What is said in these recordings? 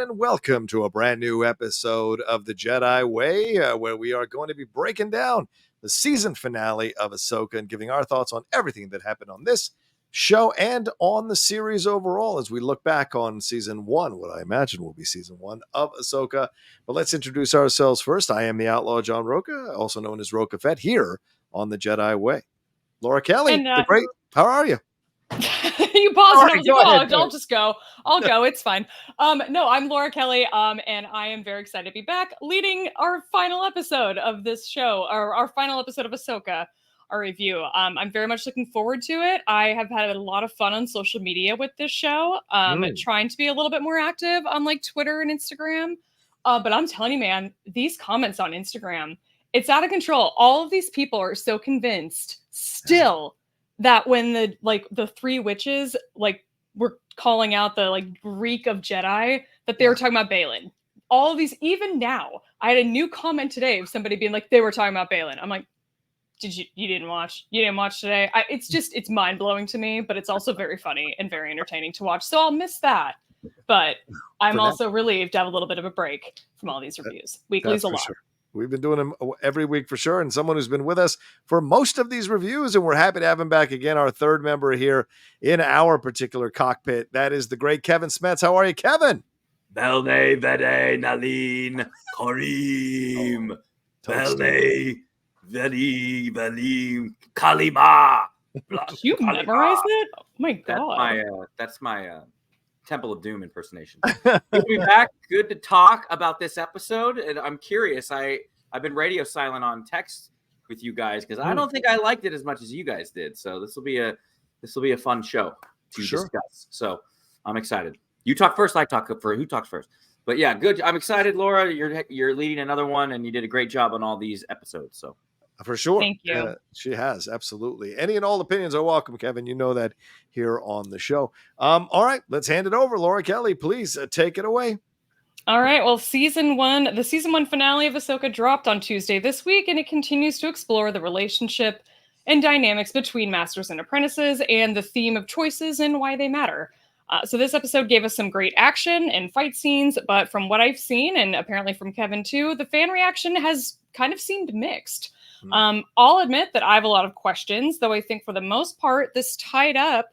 and welcome to a brand new episode of the Jedi Way, where we are going to be breaking down the season finale of Ahsoka and giving our thoughts on everything that happened on this show and on the series overall as we look back on season one, what I imagine will be season one of Ahsoka. But let's introduce ourselves first. I am the Outlaw John Rocha, also known as Rocha Fett, here on the Jedi Way. Laura Kelly, And, the great, how are you? You paused and I was like, ahead, I'll just go. I'll go. It's fine. No, I'm Laura Kelly, and I am very excited to be back leading our final episode of this show, or our final episode of Ahsoka, our review. I'm very much looking forward to it. I have had a lot of fun on social media with this show, trying to be a little bit more active on like Twitter and Instagram. But I'm telling you, man, these comments on Instagram, it's out of control. All of these people are so convinced still that when the three witches were calling out the reek of Jedi, that they were talking about Balin. All of these, even now, I had a new comment today of somebody being like, they were talking about Balin. I'm like, you didn't watch today? It's mind blowing to me, but it's also very funny and very entertaining to watch. So I'll miss that. But I'm also relieved to have a little bit of a break from all these reviews. Weekly's a lot. Sure. We've been doing them every week for sure. And someone who's been with us for most of these reviews, and we're happy to have him back again, our third member here in our particular cockpit. That is the great Kevin Smets. How are you, Kevin? Belde, Vede, Nalin, Kareem. Belde, Vede, Valim, Kalima. You memorized it? Oh my God. That's my Temple of Doom impersonation. Good to be back. Good to talk about this episode. And I'm curious. I've been radio silent on text with you guys because I don't think I liked it as much as you guys did. So this will be a fun show to discuss. So I'm excited. You talk first. I talk first. Who talks first? But yeah, good. I'm excited, Laura. You're leading another one, and you did a great job on all these episodes. So. For sure. Thank you. She has. Absolutely. Any and all opinions are welcome, Kevin. You know that here on the show. All right, let's hand it over. Laura Kelly, please take it away. All right. Well, the season one finale of Ahsoka dropped on Tuesday this week, and it continues to explore the relationship and dynamics between masters and apprentices and the theme of choices and why they matter. So this episode gave us some great action and fight scenes, but from what I've seen, and apparently from Kevin too, the fan reaction has kind of seemed mixed. I'll admit that I have a lot of questions, though I think for the most part, this tied up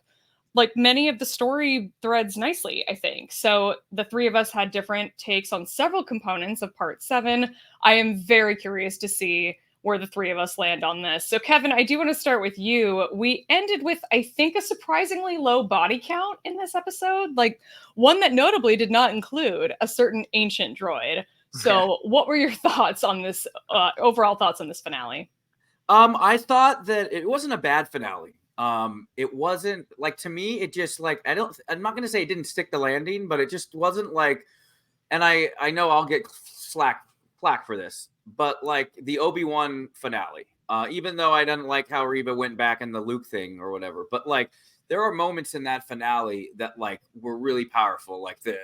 like many of the story threads nicely, I think. So the three of us had different takes on several components of part 7. I am very curious to see where the three of us land on this. So Kevin, I do want to start with you. We ended with, I think, a surprisingly low body count in this episode, like one that notably did not include a certain ancient droid. So what were your thoughts on this, overall thoughts on this finale? I thought that it wasn't a bad finale. It wasn't like, to me, it just like, I'm not going to say it didn't stick the landing, but it just wasn't like, and I know I'll get flack for this, but like the Obi-Wan finale, even though I didn't like how Reva went back in the Luke thing or whatever, but like, there are moments in that finale that like were really powerful, like the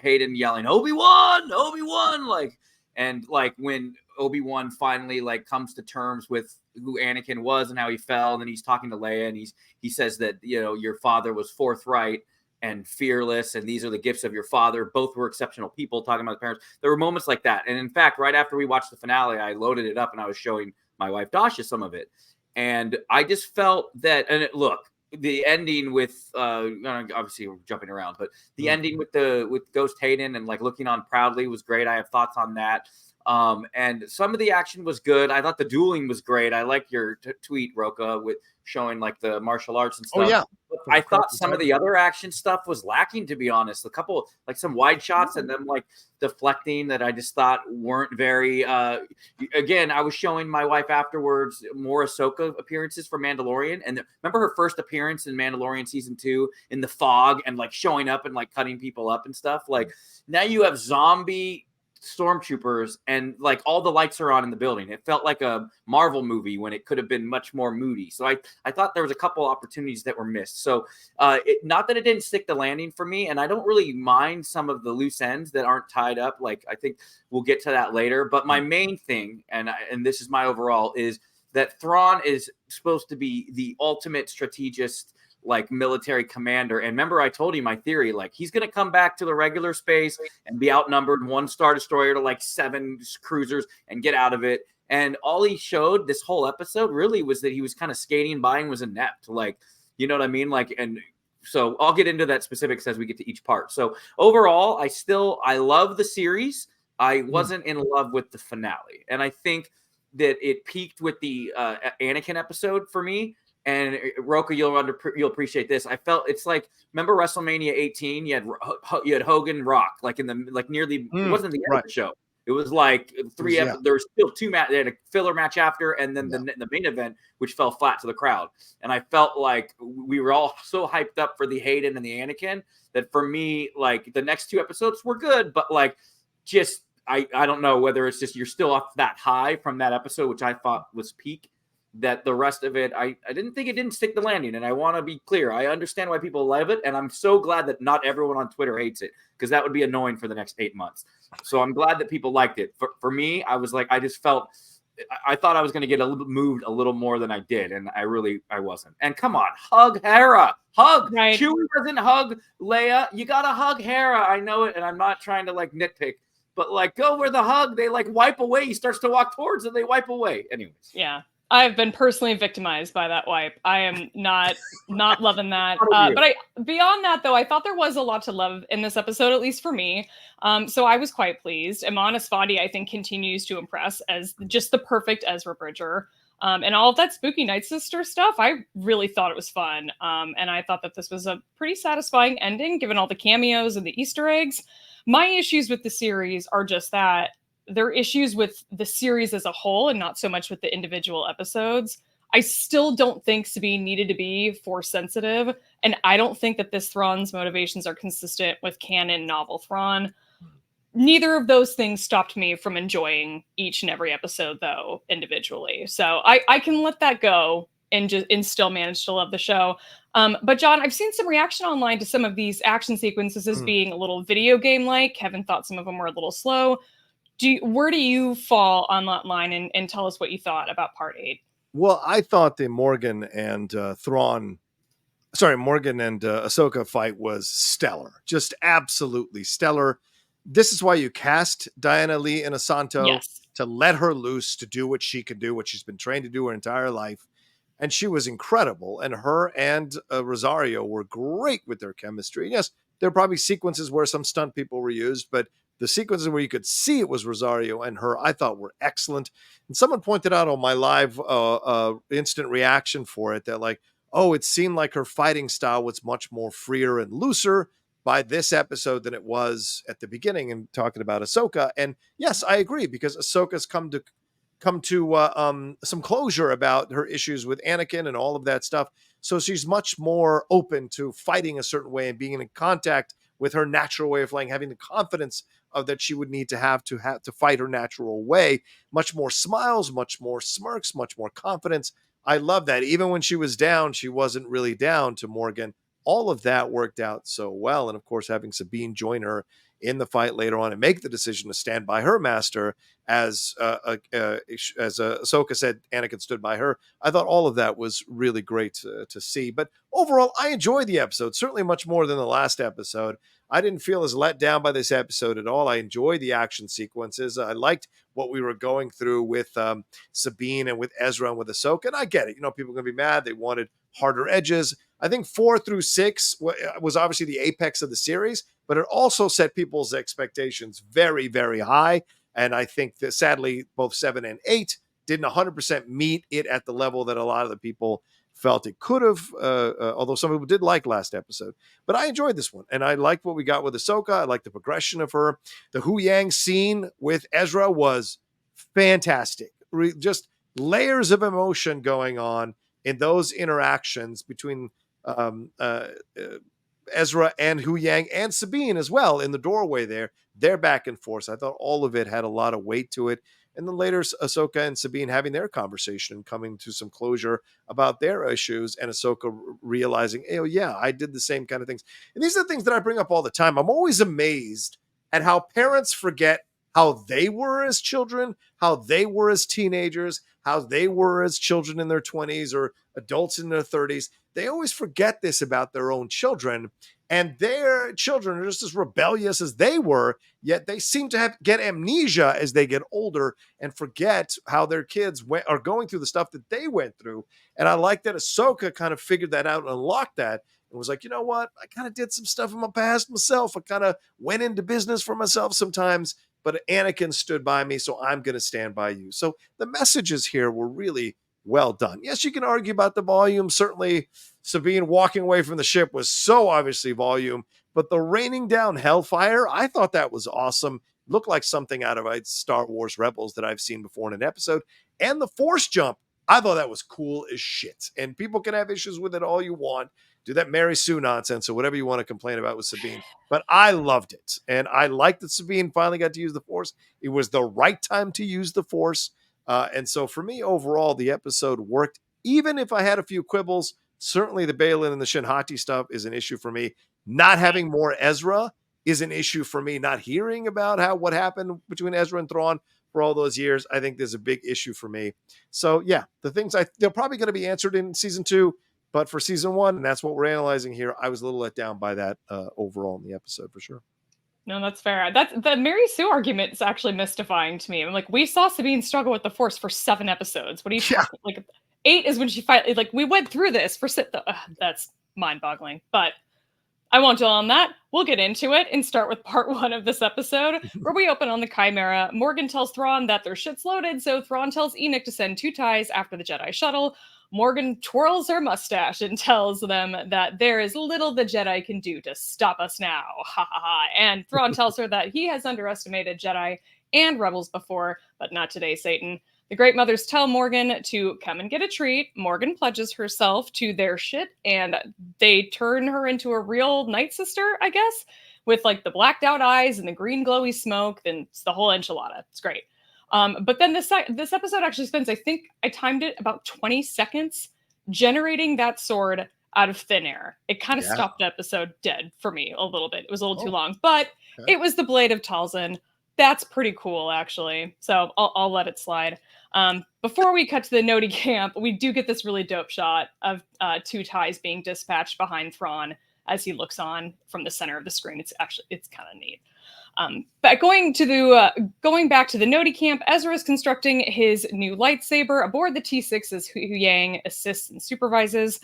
Hayden yelling Obi-Wan, like, and like when Obi-Wan finally like comes to terms with who Anakin was and how he fell, and then he's talking to Leia and he says that, you know, your father was forthright and fearless, and these are the gifts of your father. Both were exceptional people, talking about the parents. There were moments like that, and in fact, right after we watched the finale, I loaded it up and I was showing my wife Dasha some of it, and I just felt that. And look. The ending with obviously we're jumping around, but the ending with Ghost Hayden and like looking on proudly was great. I have thoughts on that. And some of the action was good. I thought the dueling was great. I like your tweet, Rocha, with showing like the martial arts and stuff. Oh yeah. I thought some of the other action stuff was lacking, to be honest. A couple, like some wide shots and them like deflecting that I just thought weren't very, again, I was showing my wife afterwards more Ahsoka appearances for Mandalorian. And remember her first appearance in Mandalorian season 2 in the fog and like showing up and like cutting people up and stuff. Like now you have zombie stormtroopers and like all the lights are on in the building. It felt like a Marvel movie when it could have been much more moody. So I thought there was a couple opportunities that were missed. So not that it didn't stick the landing for me, and I don't really mind some of the loose ends that aren't tied up. Like I think we'll get to that later. But my main thing, and this is my overall, is that Thrawn is supposed to be the ultimate strategist, like military commander. And remember, I told you my theory, like he's going to come back to the regular space and be outnumbered 1 Star Destroyer to like 7 cruisers and get out of it. And all he showed this whole episode really was that he was kind of skating by and was inept. Like, you know what I mean? Like, and so I'll get into that specifics as we get to each part. So overall, I love the series. I wasn't in love with the finale. And I think that it peaked with the Anakin episode for me. And Rocha, you'll appreciate this. I felt it's like, remember WrestleMania 18? You had Hogan Rock, like in the near the it wasn't the end of the show. It was like 3 episodes. There was still 2 matches. They had a filler match after, and then the main event, which fell flat to the crowd. And I felt like we were all so hyped up for the Hayden and the Anakin that for me, like the next 2 episodes were good, but like just I don't know whether it's just you're still off that high from that episode, which I thought was peak. That the rest of it, I didn't think it didn't stick the landing. And I want to be clear. I understand why people love it. And I'm so glad that not everyone on Twitter hates it, because that would be annoying for the next 8 months. So I'm glad that people liked it. For me, I was like, I just felt, I thought I was going to get a little bit moved a little more than I did. And I wasn't. And come on, hug Hera. Hug. Right. Chewie doesn't hug Leia. You got to hug Hera. I know it. And I'm not trying to like nitpick. But like, go where the hug, they like wipe away. He starts to walk towards and they wipe away. Anyways. Yeah. I've been personally victimized by that wipe. I am not loving that. But beyond that, though, I thought there was a lot to love in this episode, at least for me. So I was quite pleased. ESFANDI, I think, continues to impress as just the perfect Ezra Bridger. And all of that spooky Nightsister stuff, I really thought it was fun. And I thought that this was a pretty satisfying ending, given all the cameos and the Easter eggs. My issues with the series are just that. There are issues with the series as a whole and not so much with the individual episodes. I still don't think Sabine needed to be Force sensitive, and I don't think that this Thrawn's motivations are consistent with canon novel Thrawn. Neither of those things stopped me from enjoying each and every episode, though, individually. So I can let that go and still manage to love the show. But John, I've seen some reaction online to some of these action sequences as being a little video game-like. Kevin thought some of them were a little slow. Where do you fall on that line, and tell us what you thought about part 8? Well, I thought the Morgan and Ahsoka fight was stellar, just absolutely stellar. This is why you cast Diana Lee INOSANTO, to let her loose, to do what she can do, what she's been trained to do her entire life. And she was incredible. And her and Rosario were great with their chemistry. Yes, there are probably sequences where some stunt people were used, but the sequences where you could see it was Rosario and her, I thought were excellent. And someone pointed out on my live instant reaction for it that like, oh, it seemed like her fighting style was much more freer and looser by this episode than it was at the beginning, and talking about Ahsoka. And yes, I agree, because Ahsoka's come to some closure about her issues with Anakin and all of that stuff. So she's much more open to fighting a certain way and being in contact with her natural way of flying, having the confidence of that she would need to have to fight her natural way. Much more smiles, much more smirks, much more confidence. I love that. Even when she was down, she wasn't really down to Morgan. All of that worked out so well. And of course, having Sabine join her in the fight later on and make the decision to stand by her master, as Ahsoka said, Anakin stood by her. I thought all of that was really great to see. But overall, I enjoyed the episode, certainly much more than the last episode. I didn't feel as let down by this episode at all. I enjoyed the action sequences. I liked what we were going through with Sabine and with Ezra and with Ahsoka. And I get it. You know, people are going to be mad. They wanted harder edges. I think 4 through 6 was obviously the apex of the series, but it also set people's expectations very, very high. And I think that sadly, both 7 and 8 didn't 100% meet it at the level that a lot of the people felt it could have, although some people did like last episode. But I enjoyed this one, and I liked what we got with Ahsoka. I liked the progression of her. The Huyang scene with Ezra was fantastic. Just layers of emotion going on in those interactions between Ezra and Huyang and Sabine as well in the doorway there. Their back and forth. I thought all of it had a lot of weight to it. And then later, Ahsoka and Sabine having their conversation and coming to some closure about their issues, and Ahsoka realizing, oh, yeah, I did the same kind of things. And these are the things that I bring up all the time. I'm always amazed at how parents forget how they were as children, how they were as teenagers, how they were as children in their 20s or adults in their 30s. They always forget this about their own children, and their children are just as rebellious as they were, yet they seem to get amnesia as they get older and forget how their kids are going through the stuff that they went through. And I like that Ahsoka kind of figured that out and unlocked that and was like, you know what? I kind of did some stuff in my past myself. I kind of went into business for myself sometimes, but Anakin stood by me, so I'm going to stand by you. So the messages here were really well done. Yes, you can argue about the volume. Certainly, Sabine walking away from the ship was so obviously volume, but the raining down hellfire, I thought that was awesome. Looked like something out of Star Wars Rebels that I've seen before in an episode. And the force jump, I thought that was cool as shit. And people can have issues with it all you want. Do that Mary Sue nonsense or whatever you want to complain about with Sabine. But I loved it. And I liked that Sabine finally got to use the force. It was the right time to use the force. And so for me, overall, the episode worked. Even if I had a few quibbles, certainly the Balin and the Shinhati stuff is an issue for me. Not having more Ezra is an issue for me. Not hearing about what happened between Ezra and Thrawn for all those years, I think there's a big issue for me. So yeah, the things they're probably going to be answered in season 2, but for season 1, and that's what we're analyzing here, I was a little let down by that overall in the episode for sure. No, that's fair. That's the Mary Sue argument is actually mystifying to me. I'm like, we saw Sabine struggle with the Force for 7 episodes. What are you talking? Like 8 is when she finally, like, we went through this for that's mind-boggling. But I won't dwell on that. We'll get into it and start with part 1 of this episode, where we open on the Chimera. Morgan tells Thrawn that their shit's loaded, so Thrawn tells Enoch to send 2 TIEs after the Jedi shuttle. Morgan twirls her mustache and tells them that there is little the Jedi can do to stop us now. Ha ha ha. And Thrawn tells her that he has underestimated Jedi and rebels before, but not today, Satan. The Great Mothers tell Morgan to come and get a treat. Morgan pledges herself to their shit, and they turn her into a real Nightsister, I guess, with like the blacked out eyes and the green glowy smoke, and it's the whole enchilada. It's great. But then this episode actually spends, I think I timed it, about 20 seconds generating that sword out of thin air. It kind of stopped the episode dead for me a little bit. It was a little too long, but it was the blade of Talzin. That's pretty cool, actually. So I'll let it slide. Before we cut to the Noti camp, we do get this really dope shot of 2 TIEs being dispatched behind Thrawn as he looks on from the center of the screen. It's kind of neat. But going back to the Noti camp, Ezra is constructing his new lightsaber aboard the T6 as Huyang assists and supervises.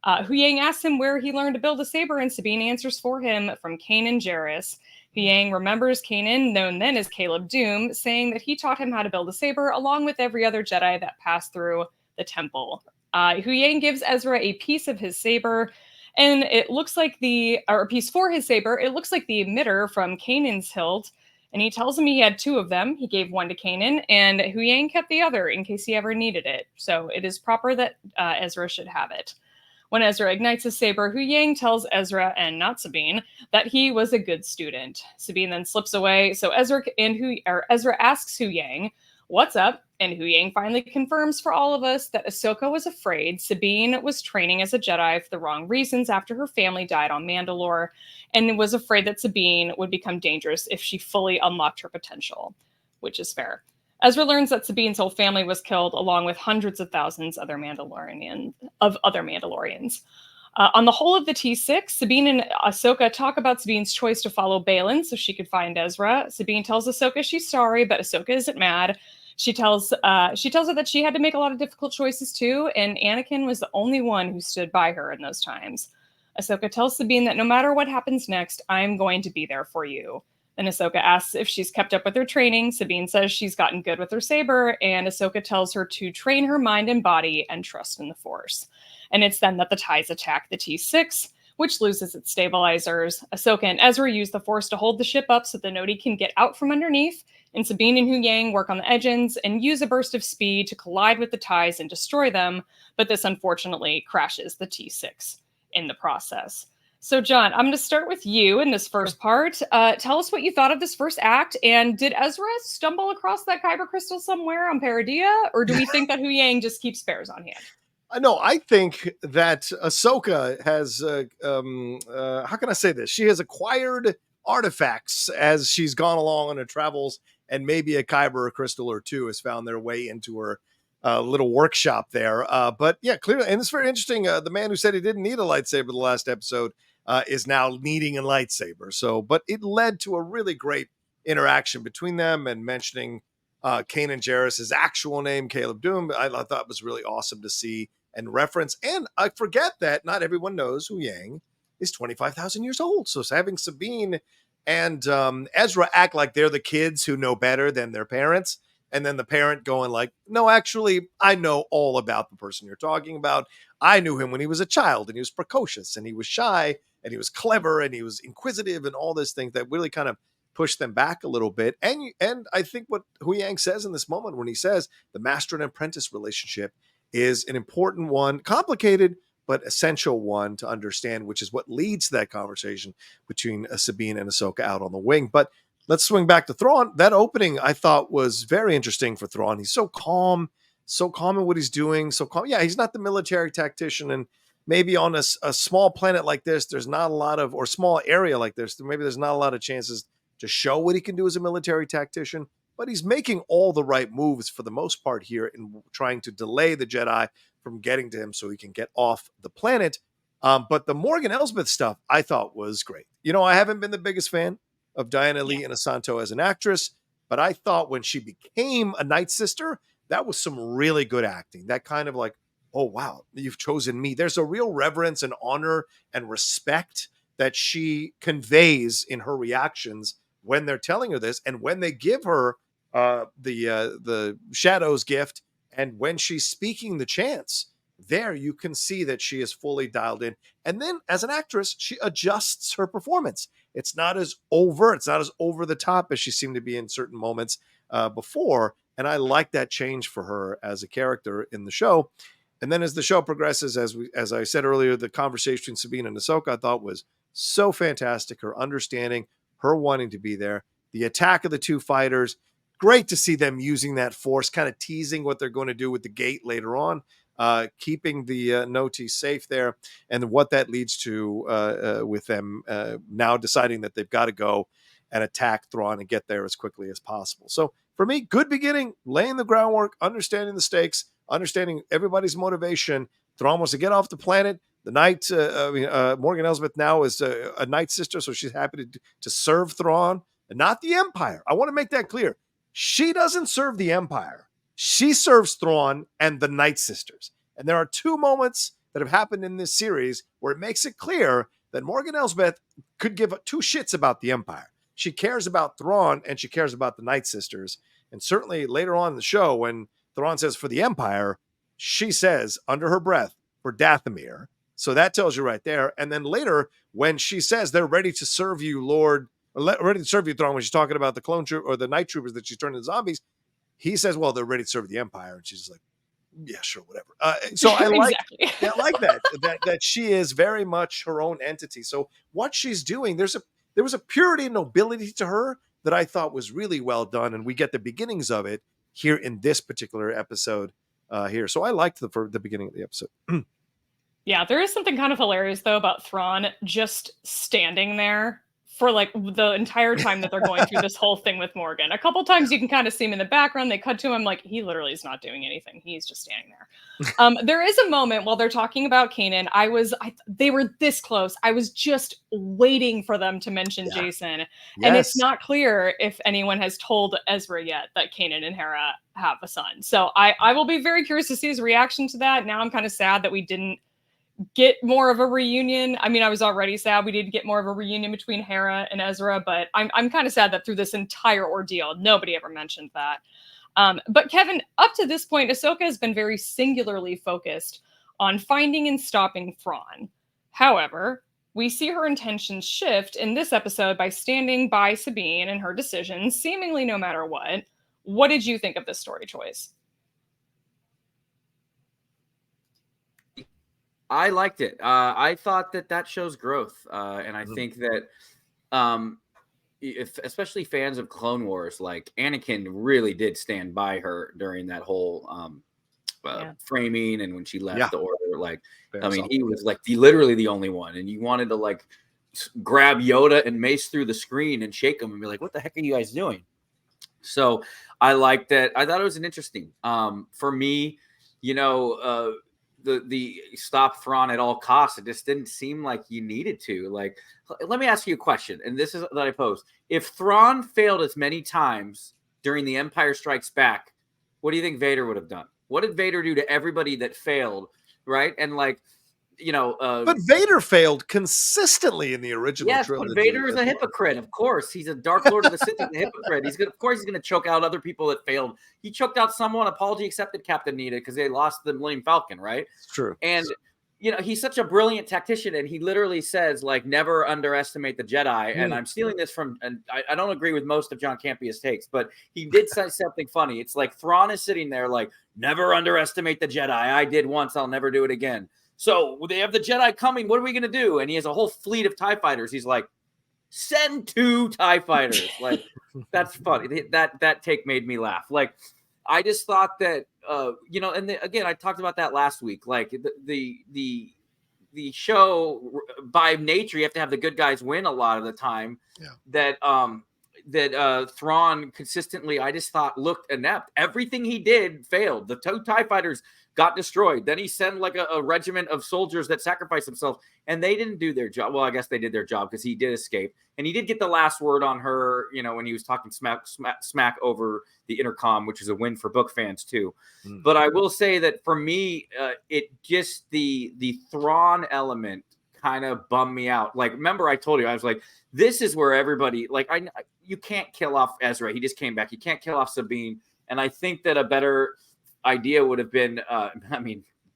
Huyang asks him where he learned to build a saber, and Sabine answers for him from Kanan Jarrus. Huyang remembers Kanan, known then as Caleb Doom, saying that he taught him how to build a saber along with every other Jedi that passed through the temple. Huyang gives Ezra a piece of his saber, and it looks like a piece for his saber. It looks like the emitter from Kanan's hilt, and he tells him he had 2 of them. He gave 1 to Kanan, and Huyang kept the other in case he ever needed it. So it is proper that Ezra should have it. When Ezra ignites his saber, Huyang tells Ezra, and not Sabine, that he was a good student. Sabine then slips away, so Ezra asks Huyang, "What's up?" And Huyang finally confirms for all of us that Ahsoka was afraid Sabine was training as a Jedi for the wrong reasons after her family died on Mandalore, and was afraid that Sabine would become dangerous if she fully unlocked her potential, which is fair. Ezra learns that Sabine's whole family was killed, along with hundreds of thousands of other Mandalorians. On the whole of the T6, Sabine and Ahsoka talk about Sabine's choice to follow Balin so she could find Ezra. Sabine tells Ahsoka she's sorry, but Ahsoka isn't mad. She tells her that she had to make a lot of difficult choices too, and Anakin was the only one who stood by her in those times. Ahsoka tells Sabine that no matter what happens next, I'm going to be there for you. Then Ahsoka asks if she's kept up with her training. Sabine says she's gotten good with her saber, and Ahsoka tells her to train her mind and body and trust in the Force. And it's then that the TIEs attack the T6, which loses its stabilizers. Ahsoka and Ezra use the Force to hold the ship up so the Noti can get out from underneath, and Sabine and Huyang work on the engines and use a burst of speed to collide with the TIEs and destroy them, but this unfortunately crashes the T6 in the process. So, John, I'm going to start with you in this first part. Tell us what you thought of this first act, and did Ezra stumble across that kyber crystal somewhere on Peridea, or do we think that Huyang just keeps spares on hand? No, I think that Ahsoka has, how can I say this? She has acquired artifacts as she's gone along on her travels, and maybe a kyber crystal or 2 has found their way into her little workshop there. But yeah, clearly, and it's very interesting. The man who said he didn't need a lightsaber the last episode is now needing a lightsaber. So, but it led to a really great interaction between them and mentioning Kanan Jarrus's actual name, Caleb Doom. I thought it was really awesome to see and reference. And I forget that not everyone knows Hu Yang is 25,000 years old. So having Sabine and Ezra act like they're the kids who know better than their parents. And then the parent going like, no, actually, I know all about the person you're talking about. I knew him when he was a child and he was precocious and he was shy and he was clever and he was inquisitive and all these things that really kind of pushed them back a little bit. And I think what Hu Yang says in this moment when he says the master and apprentice relationship is an important one, complicated, but essential one to understand, which is what leads to that conversation between Sabine and Ahsoka out on the wing. But let's swing back to Thrawn. That opening I thought was very interesting for Thrawn. He's so calm in what he's doing. So calm. Yeah, he's not the military tactician. And maybe on a small planet like this, there's not a lot of, or small area like this, maybe there's not a lot of chances to show what he can do as a military tactician. But he's making all the right moves for the most part here in trying to delay the Jedi from getting to him so he can get off the planet. But the Morgan Elsbeth stuff I thought was great. You know, I haven't been the biggest fan of Diana Lee Inosanto as an actress, but I thought when she became a Night Sister, that was some really good acting. That kind of like, oh, wow, you've chosen me. There's a real reverence and honor and respect that she conveys in her reactions when they're telling her this and when they give her the Shadows gift and when she's speaking the chants. There you can see that she is fully dialed in. And then as an actress, she adjusts her performance. It's not as overt, it's not as over the top as she seemed to be in certain moments before. And I like that change for her as a character in the show. And then as the show progresses, as I said earlier, the conversation between Sabine and Ahsoka I thought was so fantastic. Her understanding, her wanting to be there, the attack of the two fighters. Great to see them using that force, kind of teasing what they're going to do with the gate later on. Keeping the Noti safe there, and what that leads to with them now deciding that they've got to go and attack Thrawn and get there as quickly as possible. So for me, good beginning, laying the groundwork, understanding the stakes, understanding everybody's motivation. Thrawn wants to get off the planet. The night, Morgan Elsbeth now is a Night Sister, so she's happy to serve Thrawn and not the Empire. I want to make that clear. She doesn't serve the Empire. She serves Thrawn and the Night Sisters. And there are two moments that have happened in this series where it makes it clear that Morgan Elsbeth could give two shits about the Empire. She cares about Thrawn and she cares about the Night Sisters. And certainly later on in the show, when Thrawn says for the Empire, she says under her breath for Dathomir. So that tells you right there. And then later, when she says they're ready to serve you, Lord, ready to serve you, Thrawn, when she's talking about the clone troop or the night troopers that she's turned into zombies, he says, well, they're ready to serve the Empire. And she's like, yeah, sure, whatever. So I like, exactly. I like that she is very much her own entity. So what she's doing, there was a purity and nobility to her that I thought was really well done. And we get the beginnings of it here in this particular episode here. So I liked the beginning of the episode. Yeah, there is something kind of hilarious, though, about Thrawn just standing there for like the entire time that they're going through this whole thing with Morgan. A couple times you can kind of see him in the background. They cut to him like he literally is not doing anything. He's just standing there. There is a moment while they're talking about Kanan. They were this close. I was just waiting for them to mention Jason. Yes. And it's not clear if anyone has told Ezra yet that Kanan and Hera have a son. So I will be very curious to see his reaction to that. Now I'm kind of sad that we didn't get more of a reunion. I mean, I was already sad we didn't get more of a reunion between Hera and Ezra, but I'm kind of sad that through this entire ordeal, nobody ever mentioned that. But Kevin, up to this point, Ahsoka has been very singularly focused on finding and stopping Thrawn. However, we see her intentions shift in this episode by standing by Sabine and her decisions, seemingly no matter what. What did you think of this story choice? I liked it. I thought that shows growth. And I think that especially fans of Clone Wars, like Anakin really did stand by her during that whole framing and when she left the Order. Like, I mean, he was like literally the only one. And you wanted to like grab Yoda and Mace through the screen and shake him and be like, what the heck are you guys doing? So I liked that. I thought it was an interesting. For me, you know, the stop Thrawn at all costs. It just didn't seem like you needed to. Like, let me ask you a question, and this is that I posed. If Thrawn failed as many times during the Empire Strikes Back, what do you think Vader would have done? What did Vader do to everybody that failed? Right, and like, you know, but Vader failed consistently in the original trilogy. But Vader is a hypocrite. Of course, he's a Dark Lord of the Sith. He's a hypocrite. Of course, he's going to choke out other people that failed. He choked out someone. Apology accepted, Captain Needa, because they lost the Millennium Falcon, right? It's true. And you know, he's such a brilliant tactician, and he literally says, like, never underestimate the Jedi. And I'm stealing this from, and I don't agree with most of John Campia's takes, but he did say something funny. It's like Thrawn is sitting there like, never underestimate the Jedi. I did once, I'll never do it again. So they have the Jedi coming. What are we going to do? And he has a whole fleet of TIE fighters. He's like, send 2 TIE fighters. Like, that's funny. That take made me laugh. Like, I just thought that, you know, and again, I talked about that last week. Like the show, by nature, you have to have the good guys win a lot of the time. Yeah. That Thrawn consistently, I just thought, looked inept. Everything he did failed. The 2 TIE fighters got destroyed. Then he sent like a regiment of soldiers that sacrificed themselves, and they didn't do their job. Well, I guess they did their job because he did escape, and he did get the last word on her, you know, when he was talking smack over the intercom, which is a win for book fans too. But I will say that for me, it just the Thrawn element kind of bummed me out. Like, remember I told you, I was like, this is where everybody, like, you can't kill off Ezra. He just came back. You can't kill off Sabine. And I think that a better idea would have been,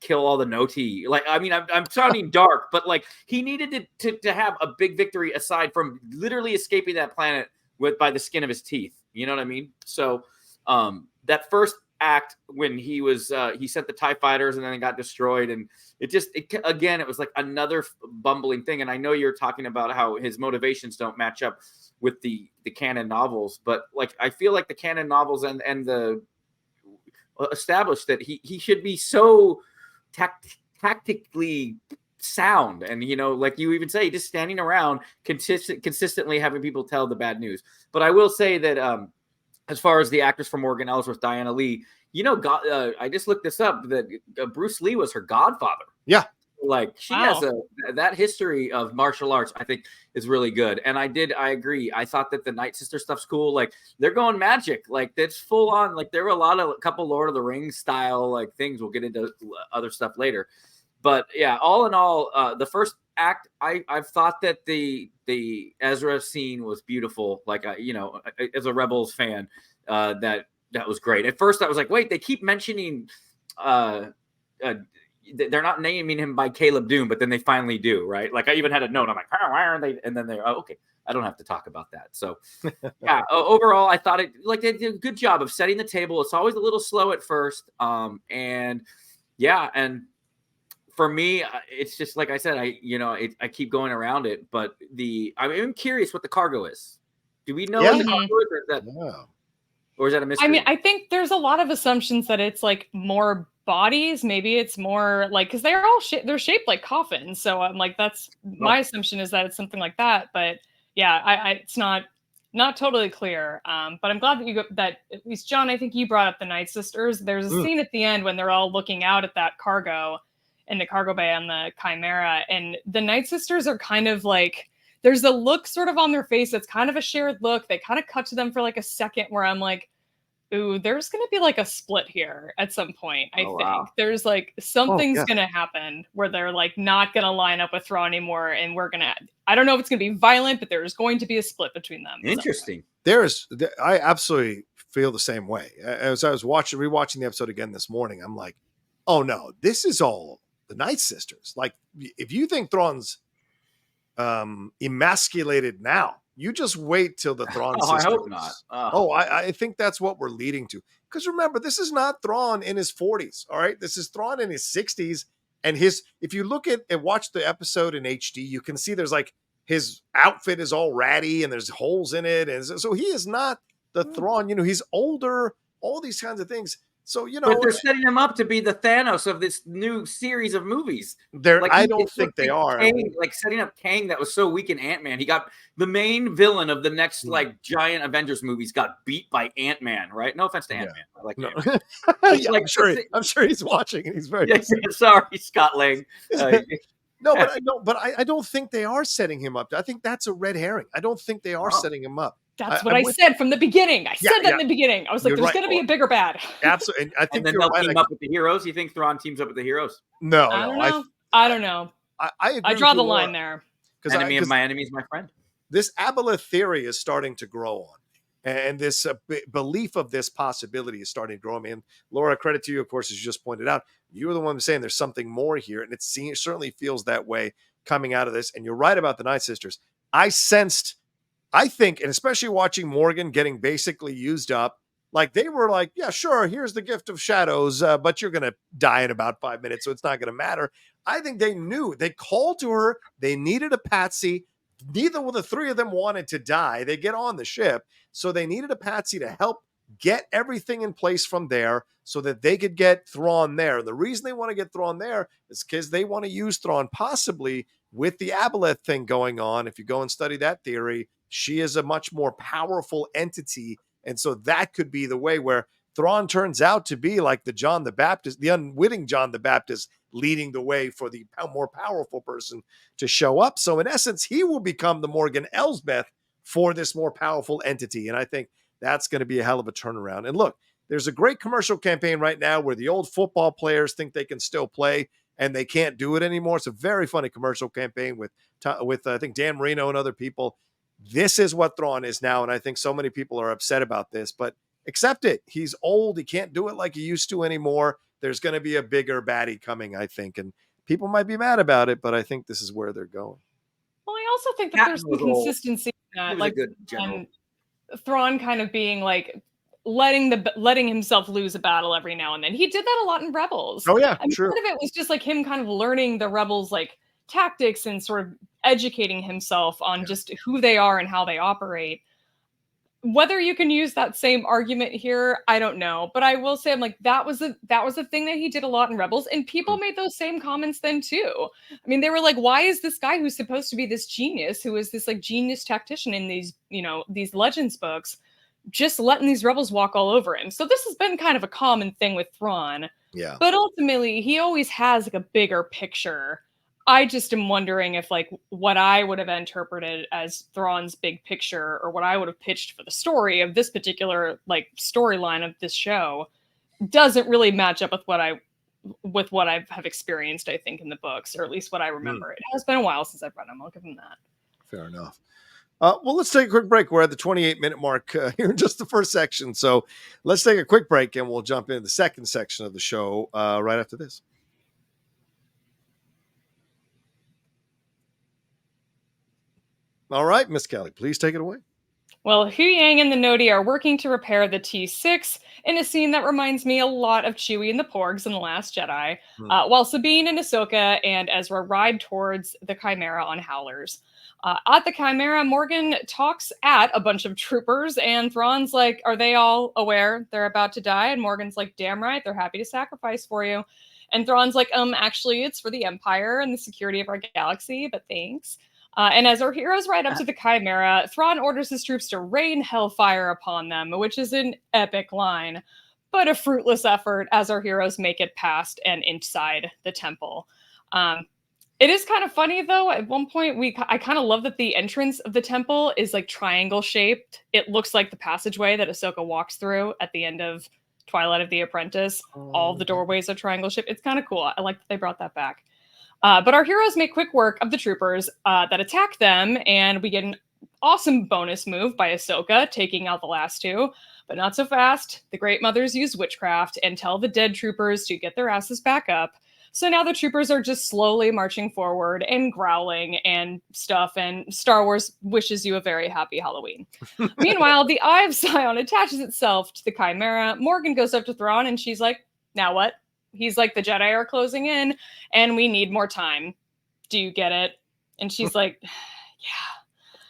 kill all the Noti. Like, I mean, I'm sounding dark, but like, he needed to have a big victory aside from literally escaping that planet by the skin of his teeth. You know what I mean? So that first act when he was he sent the TIE fighters and then they got destroyed, and it was like another bumbling thing. And I know you're talking about how his motivations don't match up with the canon novels, but like, I feel like the canon novels and the established that he should be so tactically sound, and you know, like you even say, just standing around consistently having people tell the bad news. But I will say that as far as the actress from Morgan Elsbeth, Diana Lee, you know, I just looked this up, that Bruce Lee was her godfather. Yeah. Like, she has that history of martial arts, I think, is really good. And I agree. I thought that the Nightsister stuff's cool. Like, they're going magic. Like, that's full on. Like, there were a couple Lord of the Rings style like things. We'll get into other stuff later. But yeah, all in all, the first act, I've thought that the Ezra scene was beautiful. Like, you know, as a Rebels fan, that was great. At first, I was like, wait, they keep mentioning. They're not naming him by Caleb Doom, but then they finally do, right? Like, I even had a note. I'm like, oh, why aren't they? And then they're, okay, I don't have to talk about that. So, yeah, overall, I thought they did a good job of setting the table. It's always a little slow at first. And yeah, and for me, it's just, like I said, I keep going around it, but I'm curious what the cargo is. Do we know what the cargo is, or is that, or is that a mystery? I mean, I think there's a lot of assumptions that it's like more bodies. Maybe it's more like, because they're all they're shaped like coffins. So I'm like, that's my assumption, is that it's something like that. But yeah, it's not totally clear. But I'm glad that at least, John, I think you brought up the Nightsisters. There's a scene at the end when they're all looking out at that cargo in the cargo bay on the Chimera, and the Nightsisters are kind of like, there's a look sort of on their face that's kind of a shared look. They kind of cut to them for like a second where I'm like, ooh, there's going to be like a split here at some point. I think there's like something's going to happen where they're like not going to line up with Thrawn anymore. And I don't know if it's going to be violent, but there's going to be a split between them. Interesting. I absolutely feel the same way. As I was rewatching the episode again this morning, I'm like, oh no, this is all the Nightsisters. Like, if you think Thrawn's emasculated now, you just wait till the Thrawn sisters. I hope not. I think that's what we're leading to. Because remember, this is not Thrawn in his 40s. All right, this is Thrawn in his 60s. And if you look at and watch the episode in HD, you can see there's like, his outfit is all ratty and there's holes in it, and so he is not the Thrawn. You know, he's older. All these kinds of things. So, you But know, they're setting him up to be the Thanos of this new series of movies. I don't think they are. Kang, like setting up Kang that was so weak in Ant-Man. He got the main villain of the next like giant Avengers movies got beat by Ant-Man, right? No offense to Ant-Man. I like Ant-Man. Yeah, like, I'm sure he's watching and he's very sorry, Scott Lang. No, but I don't think they are setting him up. I think that's a red herring. I don't think they are setting him up. That's what I said from the beginning. I said that in the beginning. I was like, there's going to be a bigger bad. Absolutely. And I think then they'll team up with the heroes. You think Thrawn teams up with the heroes? No, I don't know. I agree. I draw the line there. Enemy of my enemy is my friend. This aboleth theory is starting to grow on. And this belief of this possibility is starting to grow. I mean, Laura, credit to you, of course, as you just pointed out. You were the one saying there's something more here. And it certainly feels that way coming out of this. And you're right about the Nightsisters. I think, and especially watching Morgan getting basically used up, like they were like, yeah, sure, here's the gift of shadows, but you're going to die in about 5 minutes, so it's not going to matter. I think they knew. They called to her. They needed a patsy. Neither of the three of them wanted to die. They get on the ship, so they needed a patsy to help get everything in place from there so that they could get Thrawn there. The reason they want to get Thrawn there is because they want to use Thrawn possibly with the aboleth thing going on. If you go and study that theory, she is a much more powerful entity. And so that could be the way where Thrawn turns out to be like the John the Baptist, the unwitting John the Baptist, leading the way for the more powerful person to show up. So in essence, he will become the Morgan Elsbeth for this more powerful entity. And I think that's going to be a hell of a turnaround. And look, there's a great commercial campaign right now where the old football players think they can still play and they can't do it anymore. It's a very funny commercial campaign with I think Dan Marino and other people. This is what Thrawn is now, and I think so many people are upset about this, but accept it. He's old. He can't do it like he used to anymore. There's going to be a bigger baddie coming, I think, and people might be mad about it, but I think this is where they're going. Well, I also think that there's some consistency in that, like Thrawn kind of being like letting himself lose a battle every now and then. He did that a lot in Rebels. Oh yeah, true. Part of it was just like him kind of learning the Rebels like tactics and sort of educating himself on just who they are and how they operate. Whether you can use that same argument here, I don't know. But I will say, I'm like, that was a thing that he did a lot in Rebels, and people made those same comments then too. I mean, they were like, why is this guy who's supposed to be this genius, who is this like genius tactician in these, these Legends books, just letting these rebels walk all over him? So this has been kind of a common thing with Thrawn. Yeah. But ultimately, he always has like a bigger picture. I just am wondering if like what I would have interpreted as Thrawn's big picture, or what I would have pitched for the story of this particular like storyline of this show, doesn't really match up with what I have experienced, I think, in the books, or at least what I remember. It has been a while since I've read them. I'll give them that. Fair enough. Well, let's take a quick break. We're at the 28-minute mark here in just the first section. So let's take a quick break and we'll jump into the second section of the show right after this. All right, Miss Kelly, please take it away. Well, Huyang and the Noti are working to repair the T6 in a scene that reminds me a lot of Chewie and the Porgs in The Last Jedi, while Sabine and Ahsoka and Ezra ride towards the Chimera on Howlers. At the Chimera, Morgan talks at a bunch of troopers, and Thrawn's like, are they all aware they're about to die? And Morgan's like, damn right, they're happy to sacrifice for you. And Thrawn's like, actually, it's for the Empire and the security of our galaxy, but thanks. And as our heroes ride up to the Chimera, Thrawn orders his troops to rain hellfire upon them, which is an epic line, but a fruitless effort as our heroes make it past and inside the temple. It is kind of funny, though. At one point, I kind of love that the entrance of the temple is like triangle shaped. It looks like the passageway that Ahsoka walks through at the end of Twilight of the Apprentice. All the doorways are triangle shaped. It's kind of cool. I like that they brought that back. But our heroes make quick work of the troopers that attack them, and we get an awesome bonus move by Ahsoka, taking out the last two. But not so fast. The Great Mothers use witchcraft and tell the dead troopers to get their asses back up. So now the troopers are just slowly marching forward and growling and stuff, and Star Wars wishes you a very happy Halloween. Meanwhile, the Eye of Sion attaches itself to the Chimera. Morgan goes up to Thrawn, and she's like, now what? He's like, the Jedi are closing in, and we need more time. Do you get it? And she's like, yeah.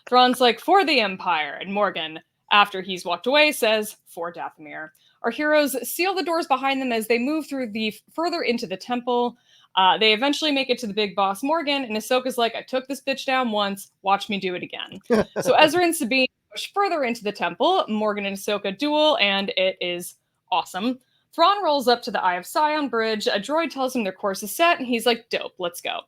Thrawn's like, for the Empire. And Morgan, after he's walked away, says, for Dathomir. Our heroes seal the doors behind them as they move through further into the temple. They eventually make it to the big boss Morgan, and Ahsoka's like, I took this bitch down once, watch me do it again. So Ezra and Sabine push further into the temple. Morgan and Ahsoka duel, and it is awesome. Thrawn rolls up to the Eye of Sion bridge. A droid tells him their course is set, and he's like, dope, let's go.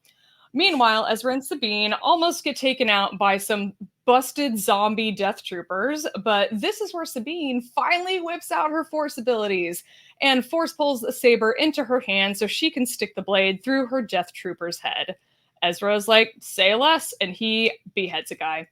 Meanwhile, Ezra and Sabine almost get taken out by some busted zombie death troopers, but this is where Sabine finally whips out her force abilities and force pulls the saber into her hand so she can stick the blade through her death trooper's head. Ezra's like, say less, and he beheads a guy.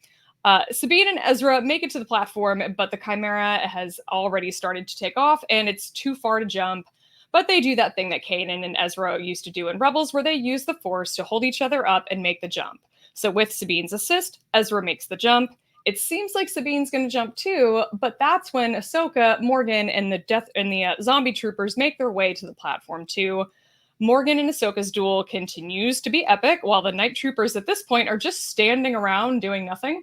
Sabine and Ezra make it to the platform, but the Chimera has already started to take off, and it's too far to jump. But they do that thing that Kanan and Ezra used to do in Rebels, where they use the Force to hold each other up and make the jump. So with Sabine's assist, Ezra makes the jump. It seems like Sabine's going to jump too, but that's when Ahsoka, Morgan, and the zombie troopers make their way to the platform too. Morgan and Ahsoka's duel continues to be epic, while the night troopers at this point are just standing around doing nothing.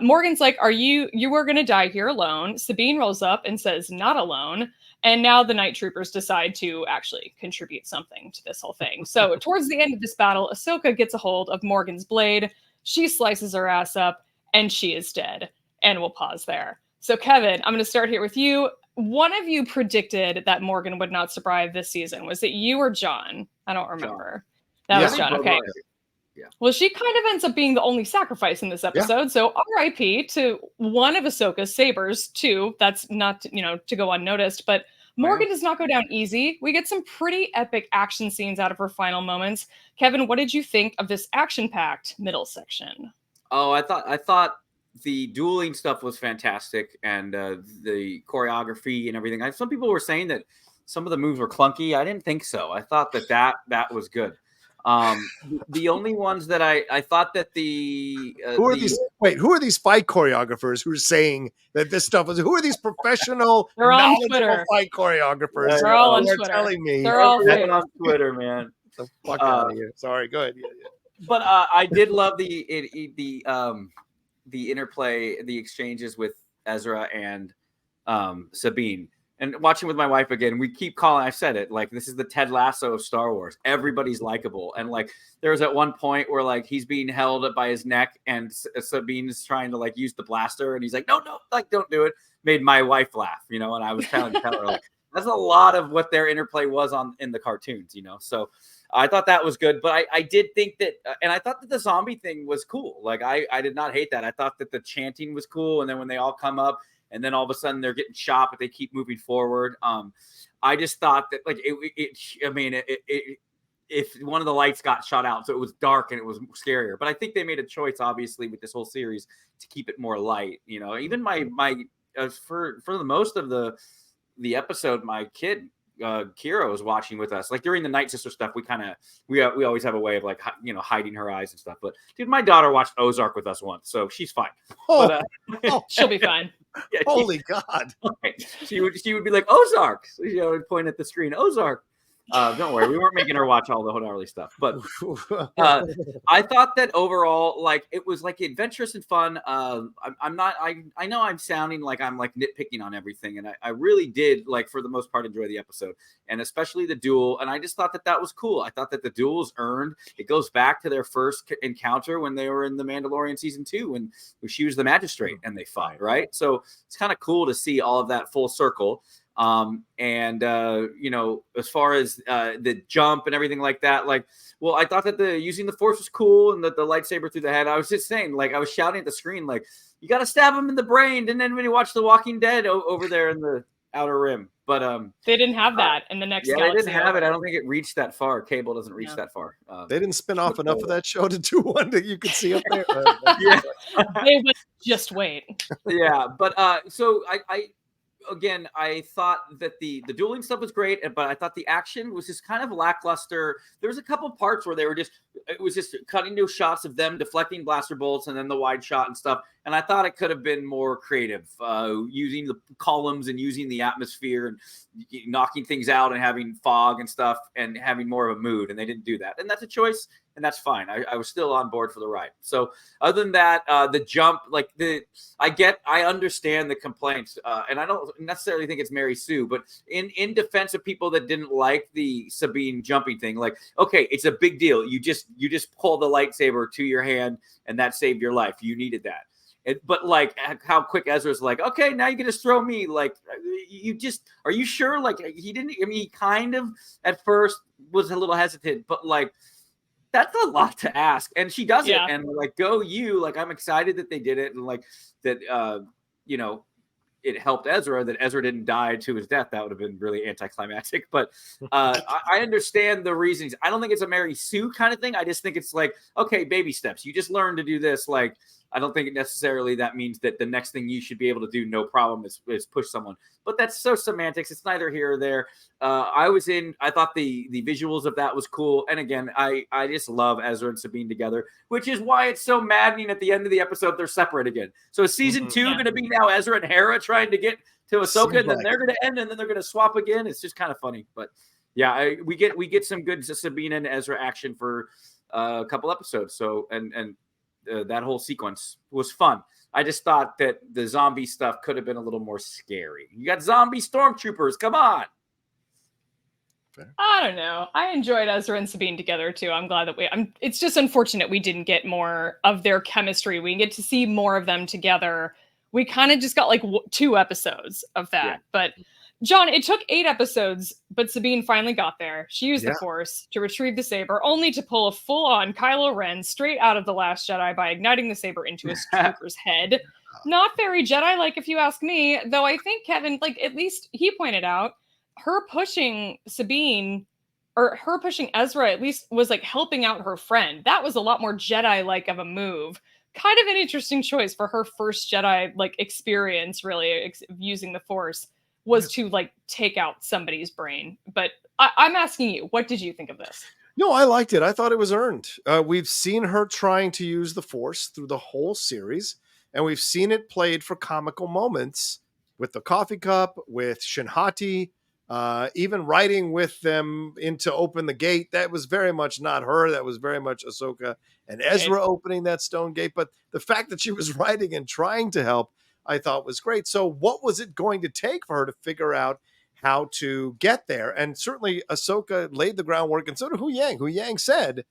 Morgan's like, you were going to die here alone. Sabine rolls up and says, not alone. And now the night troopers decide to actually contribute something to this whole thing. So towards the end of this battle, Ahsoka gets a hold of Morgan's blade. She slices her ass up and she is dead. And we'll pause there. So Kevin, I'm going to start here with you. One of you predicted that Morgan would not survive this season. Was it you or John? I don't remember. That was John. Okay. Yeah. Well, she kind of ends up being the only sacrifice in this episode. Yeah. So RIP to one of Ahsoka's sabers, too. That's not, to go unnoticed. But Morgan does not go down easy. We get some pretty epic action scenes out of her final moments. Kevin, what did you think of this action-packed middle section? Oh, I thought the dueling stuff was fantastic, and the choreography and everything. Some people were saying that some of the moves were clunky. I didn't think so. I thought that was good. The only ones that I thought that who are these fight choreographers who are saying that this stuff is, who are these professional they're on Twitter fight choreographers? They're all on Twitter. Telling me they're all on Twitter, man. Get the fuck out of here. Sorry, go ahead. Yeah. But I did love the interplay, the exchanges with Ezra and Sabine. And watching with my wife again, we keep calling, I said it, like, this is the Ted Lasso of Star Wars. Everybody's likable. And, like, there was at one point where, like, he's being held by his neck and Sabine is trying to, like, use the blaster. And he's like, no, like, don't do it. Made my wife laugh, and I was trying to tell her, like, that's a lot of what their interplay was in the cartoons, So I thought that was good. But I did think that, and I thought that the zombie thing was cool. Like, I did not hate that. I thought that the chanting was cool. And then when they all come up, and then all of a sudden they're getting shot, but they keep moving forward. I just thought that, like, if one of the lights got shot out, so it was dark and it was scarier. But I think they made a choice, obviously, with this whole series to keep it more light. Even for the most of the episode, my kid Kira was watching with us. Like, during the Nightsisters stuff, we always have a way of, like, hiding her eyes and stuff. But dude, my daughter watched Ozark with us once, so she's fine. She'll be fine. Yeah, holy God! She would be like, Ozark. So, would point at the screen, Ozark. Don't worry, we weren't making her watch all the gnarly stuff, but I thought that overall, like, it was, like, adventurous and fun. I know I'm sounding like I'm, like, nitpicking on everything, and I really did, like, for the most part, enjoy the episode, and especially the duel. And I just thought that was cool. I thought that the duel was earned. It goes back to their first encounter when they were in the Mandalorian season 2, when she was the magistrate and they fought, right? So it's kind of cool to see all of that full circle. As far as the jump and everything like that, like, well, I thought that using the Force was cool, and that the lightsaber through the head, I was just saying, like, I was shouting at the screen, like, you got to stab him in the brain. And then when you watch The Walking Dead over there in the Outer Rim, but they didn't have that in the next. Yeah, they didn't have it. I don't think it reached that far. Cable doesn't reach that far. They didn't spin off enough of that show to do one that you could see up there. Yeah, they would just wait. Yeah, but so Again, I thought that the dueling stuff was great, but I thought the action was just kind of lackluster. There was a couple parts where it was just cutting to shots of them deflecting blaster bolts and then the wide shot and stuff. And I thought it could have been more creative, using the columns and using the atmosphere and knocking things out and having fog and stuff and having more of a mood. And they didn't do that. And that's a choice. and that's fine. I was still on board for the ride. So other than that, the jump, like I understand the complaints, and I don't necessarily think it's Mary Sue, but in defense of people that didn't like the Sabine jumping thing, like, okay, it's a big deal. You just pull the lightsaber to your hand, and that saved your life. You needed that. But like how quick Ezra's like, okay, now you can just throw me. Like, are you sure? Like, he didn't. I mean, he kind of at first was a little hesitant, but like, that's a lot to ask. And she does it, and like, go you. Like, I'm excited that they did it, and like that. It helped Ezra that Ezra didn't die to his death. That would have been really anticlimactic. But I understand the reasons. I don't think it's a Mary Sue kind of thing. I just think it's like, okay, baby steps. You just learn to do this. Like, I don't think necessarily that means that the next thing you should be able to do, no problem, is push someone. But that's so semantics. It's neither here or there. I thought the visuals of that was cool. And again, I just love Ezra and Sabine together, which is why it's so maddening at the end of the episode they're separate again. So is season 2 going to be now Ezra and Hera trying to get to Ahsoka, and then they're going to end, and then they're going to swap again? It's just kind of funny. But yeah, we get some good Sabine and Ezra action for a couple episodes. So and that whole sequence was fun. I just thought that the zombie stuff could have been a little more scary. You got zombie stormtroopers. Come on. I don't know. I enjoyed Ezra and Sabine together too. I'm glad that it's just unfortunate we didn't get more of their chemistry. We get to see more of them together. We kind of just got like 2 episodes of that. Yeah. But John, it took 8 episodes, but Sabine finally got there. She used the Force to retrieve the saber, only to pull a full-on Kylo Ren straight out of The Last Jedi by igniting the saber into a trooper's head. Not very Jedi-like, if you ask me, though I think Kevin, like, at least he pointed out, her pushing Sabine, or her pushing Ezra, at least was like helping out her friend. That was a lot more Jedi-like of a move. Kind of an interesting choice for her first Jedi, like, experience, really, using the Force. Was to like take out somebody's brain. But I'm asking you, what did you think of this? No, I liked it. I thought it was earned. We've seen her trying to use the Force through the whole series, and we've seen it played for comical moments with the coffee cup, with Shinhati, even riding with them in to open the gate. That was very much not her. That was very much Ahsoka and Ezra opening that stone gate. But the fact that she was riding and trying to help, I thought was great. So what was it going to take for her to figure out how to get there? And certainly Ahsoka laid the groundwork, and so did Hu Yang. Hu Yang said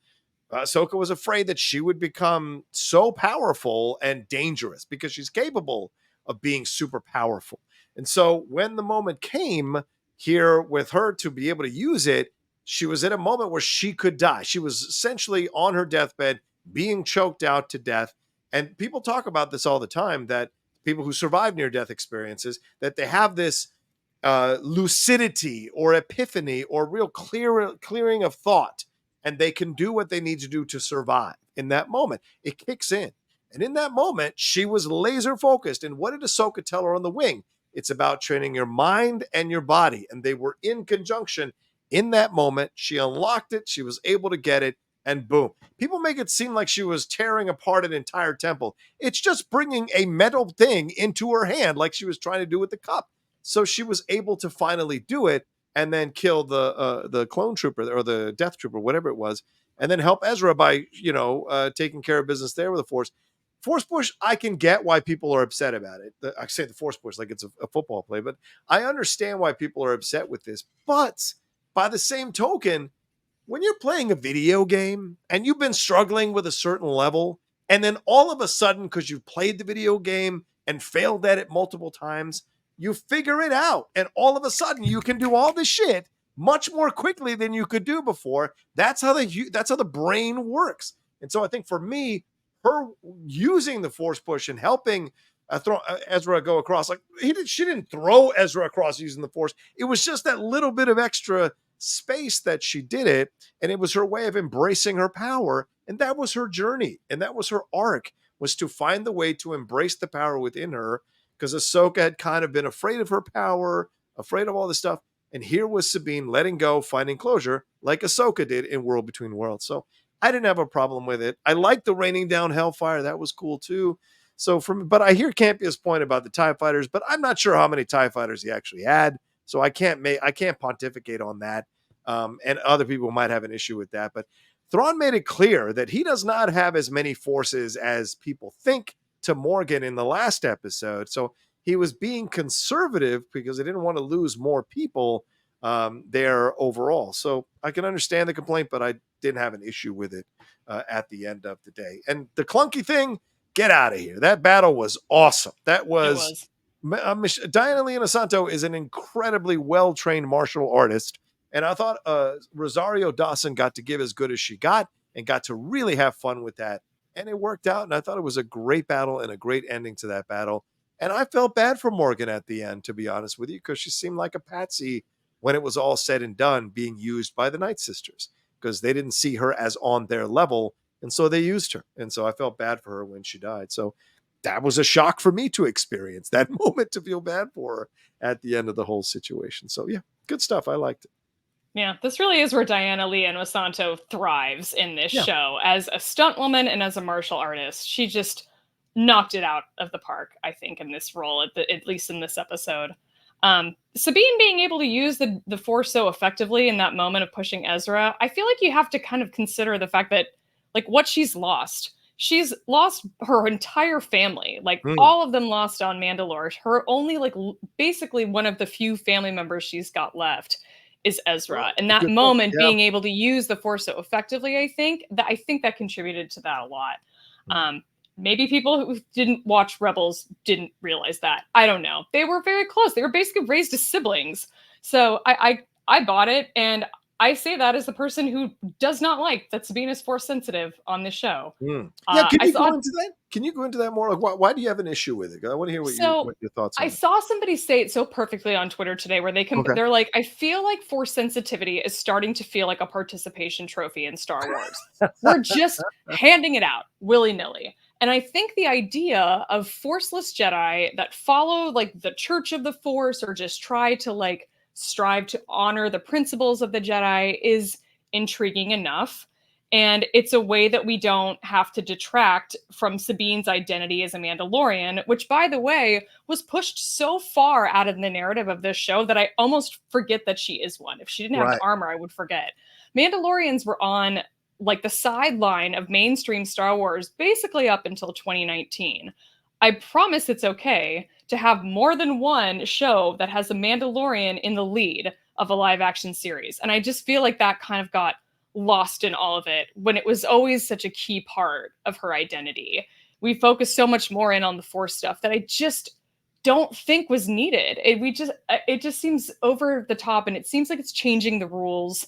Ahsoka was afraid that she would become so powerful and dangerous because she's capable of being super powerful. And so when the moment came here with her to be able to use it, she was at a moment where she could die. She was essentially on her deathbed, being choked out to death. And people talk about this all the time, that people who survive near-death experiences, that they have this lucidity or epiphany or real clearing of thought, and they can do what they need to do to survive in that moment. It kicks in. And in that moment, she was laser focused. And what did Ahsoka tell her on the wing? It's about training your mind and your body. And they were in conjunction in that moment. She unlocked it. She was able to get it. And boom. People make it seem like she was tearing apart an entire temple. It's just bringing a metal thing into her hand like she was trying to do with the cup. So she was able to finally do it and then kill the clone trooper or the death trooper, whatever it was, and then help Ezra by, taking care of business there with the Force. Force push, I can get why people are upset about it. I say the Force push like it's a football play, but I understand why people are upset with this. But by the same token, when you're playing a video game and you've been struggling with a certain level, and then all of a sudden, because you've played the video game and failed at it multiple times, you figure it out. And all of a sudden, you can do all this shit much more quickly than you could do before. That's how the brain works. And so I think for me, her using the Force push and helping Ezra go across, like she didn't throw Ezra across using the Force. It was just that little bit of extra space that she did it, and it was her way of embracing her power, and that was her journey, and that was her arc, was to find the way to embrace the power within her, because Ahsoka had kind of been afraid of her power, afraid of all this stuff, and here was Sabine letting go, finding closure, like Ahsoka did in World Between Worlds. So I didn't have a problem with it. I liked the raining down hellfire. That was cool too. So but I hear Campia's point about the TIE fighters, but I'm not sure how many TIE fighters he actually had. So I can't pontificate on that. And other people might have an issue with that. But Thrawn made it clear that he does not have as many forces as people think to Morgan in the last episode. So he was being conservative because he didn't want to lose more people there overall. So I can understand the complaint, but I didn't have an issue with it at the end of the day. And the clunky thing, get out of here. That battle was awesome. That was. Diana Lee Inosanto is an incredibly well-trained martial artist. And I thought Rosario Dawson got to give as good as she got and got to really have fun with that. And it worked out. And I thought it was a great battle and a great ending to that battle. And I felt bad for Morgan at the end, to be honest with you, because she seemed like a patsy when it was all said and done being used by the Nightsisters, because they didn't see her as on their level. And so they used her. And so I felt bad for her when she died. So that was a shock for me to experience that moment, to feel bad for her at the end of the whole situation. So yeah, good stuff. I liked it. Yeah, this really is where Diana Lee Inosanto thrives in this show as a stunt woman and as a martial artist. She just knocked it out of the park, I think, in this role, at least in this episode. Sabine being able to use the Force so effectively in that moment of pushing Ezra, I feel like you have to kind of consider the fact that, like, what she's lost. She's lost her entire family. Like, all of them lost on Mandalore. Her only, like, basically one of the few family members she's got left is Ezra. And that moment, being able to use the Force so effectively, I think that contributed to that a lot. Maybe people who didn't watch Rebels didn't realize that. I don't know. They were very close. They were basically raised as siblings. So I bought it, and I say that as the person who does not like that Sabine is Force sensitive on this show. Yeah, can you go into that? Can you go into that more? Like, why do you have an issue with it? I want to hear what your thoughts are. I saw somebody say it so perfectly on Twitter today, where they're like, I feel like Force sensitivity is starting to feel like a participation trophy in Star Wars. We're just handing it out willy-nilly. And I think the idea of forceless Jedi that follow, like, the Church of the Force, or just try to, like, strive to honor the principles of the Jedi is intriguing enough. And it's a way that we don't have to detract from Sabine's identity as a Mandalorian, which, by the way, was pushed so far out of the narrative of this show that I almost forget that she is one. If she didn't have the armor, I would forget. Mandalorians were on, like, the sideline of mainstream Star Wars basically up until 2019. I promise it's okay to have more than one show that has a Mandalorian in the lead of a live action series. And I just feel like that kind of got lost in all of it when it was always such a key part of her identity. We focused so much more in on the Force stuff that I just don't think was needed. It just seems over the top, and it seems like it's changing the rules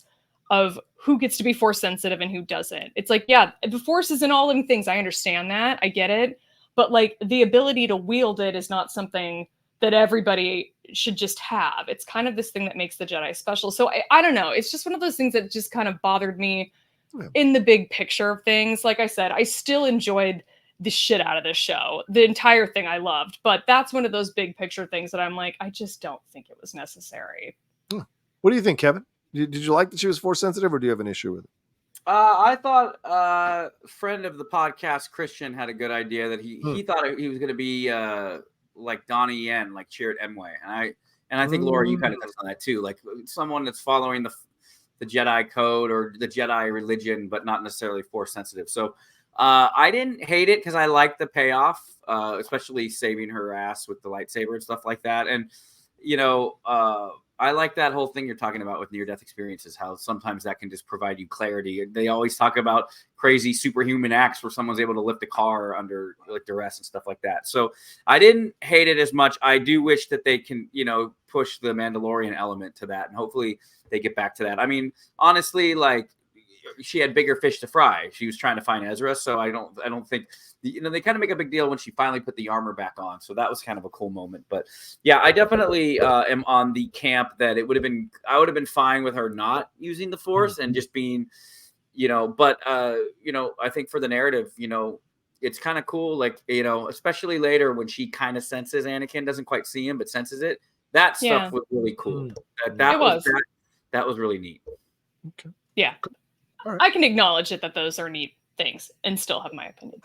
of who gets to be Force sensitive and who doesn't. It's like, yeah, the Force is in all living things. I understand that. I get it. But, like, the ability to wield it is not something that everybody should just have. It's kind of this thing that makes the Jedi special. So I don't know. It's just one of those things that just kind of bothered me in the big picture of things. Like I said, I still enjoyed the shit out of this show. The entire thing I loved. But that's one of those big picture things that I'm like, I just don't think it was necessary. What do you think, Kevin? Did you like that she was Force sensitive, or do you have an issue with it? I thought friend of the podcast, Christian, had a good idea that he thought he was going to be like Donnie Yen, like Chirrut Imwe. And I think, Laura, you kind of touched on that too. Like, someone that's following the Jedi code or the Jedi religion, but not necessarily Force sensitive. So I didn't hate it because I liked the payoff, especially saving her ass with the lightsaber and stuff like that. And, you know, I like that whole thing you're talking about with near-death experiences, how sometimes that can just provide you clarity. They always talk about crazy superhuman acts where someone's able to lift a car under, like, duress and stuff like that. So I didn't hate it as much. I do wish that they can, you know, push the Mandalorian element to that, and hopefully they get back to that. I mean, honestly, like, she had bigger fish to fry. She was trying to find Ezra, so I don't think, you know, they kind of make a big deal when she finally put the armor back on. So that was kind of a cool moment. But yeah, I definitely am on the camp that I would have been fine with her not using the Force and just being, you know, but you know, I think for the narrative, you know, it's kind of cool, like, you know, especially later when she kind of senses Anakin, doesn't quite see him, but senses it. That stuff was really cool. That was really neat. Okay. Yeah. Right. I can acknowledge it that those are neat things and still have my opinion.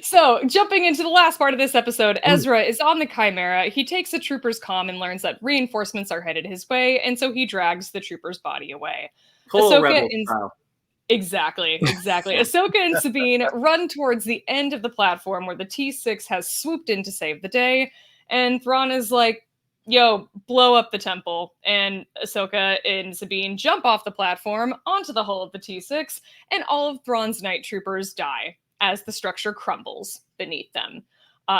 So jumping into the last part of this episode, Ezra is on the Chimera. He takes the trooper's comm and learns that reinforcements are headed his way, and so he drags the trooper's body away. Full rebel style. Exactly. Ahsoka and Sabine run towards the end of the platform where the T6 has swooped in to save the day, and Thrawn is like, yo, blow up the temple. And Ahsoka and Sabine jump off the platform onto the hull of the T6, and all of Thrawn's night troopers die as the structure crumbles beneath them.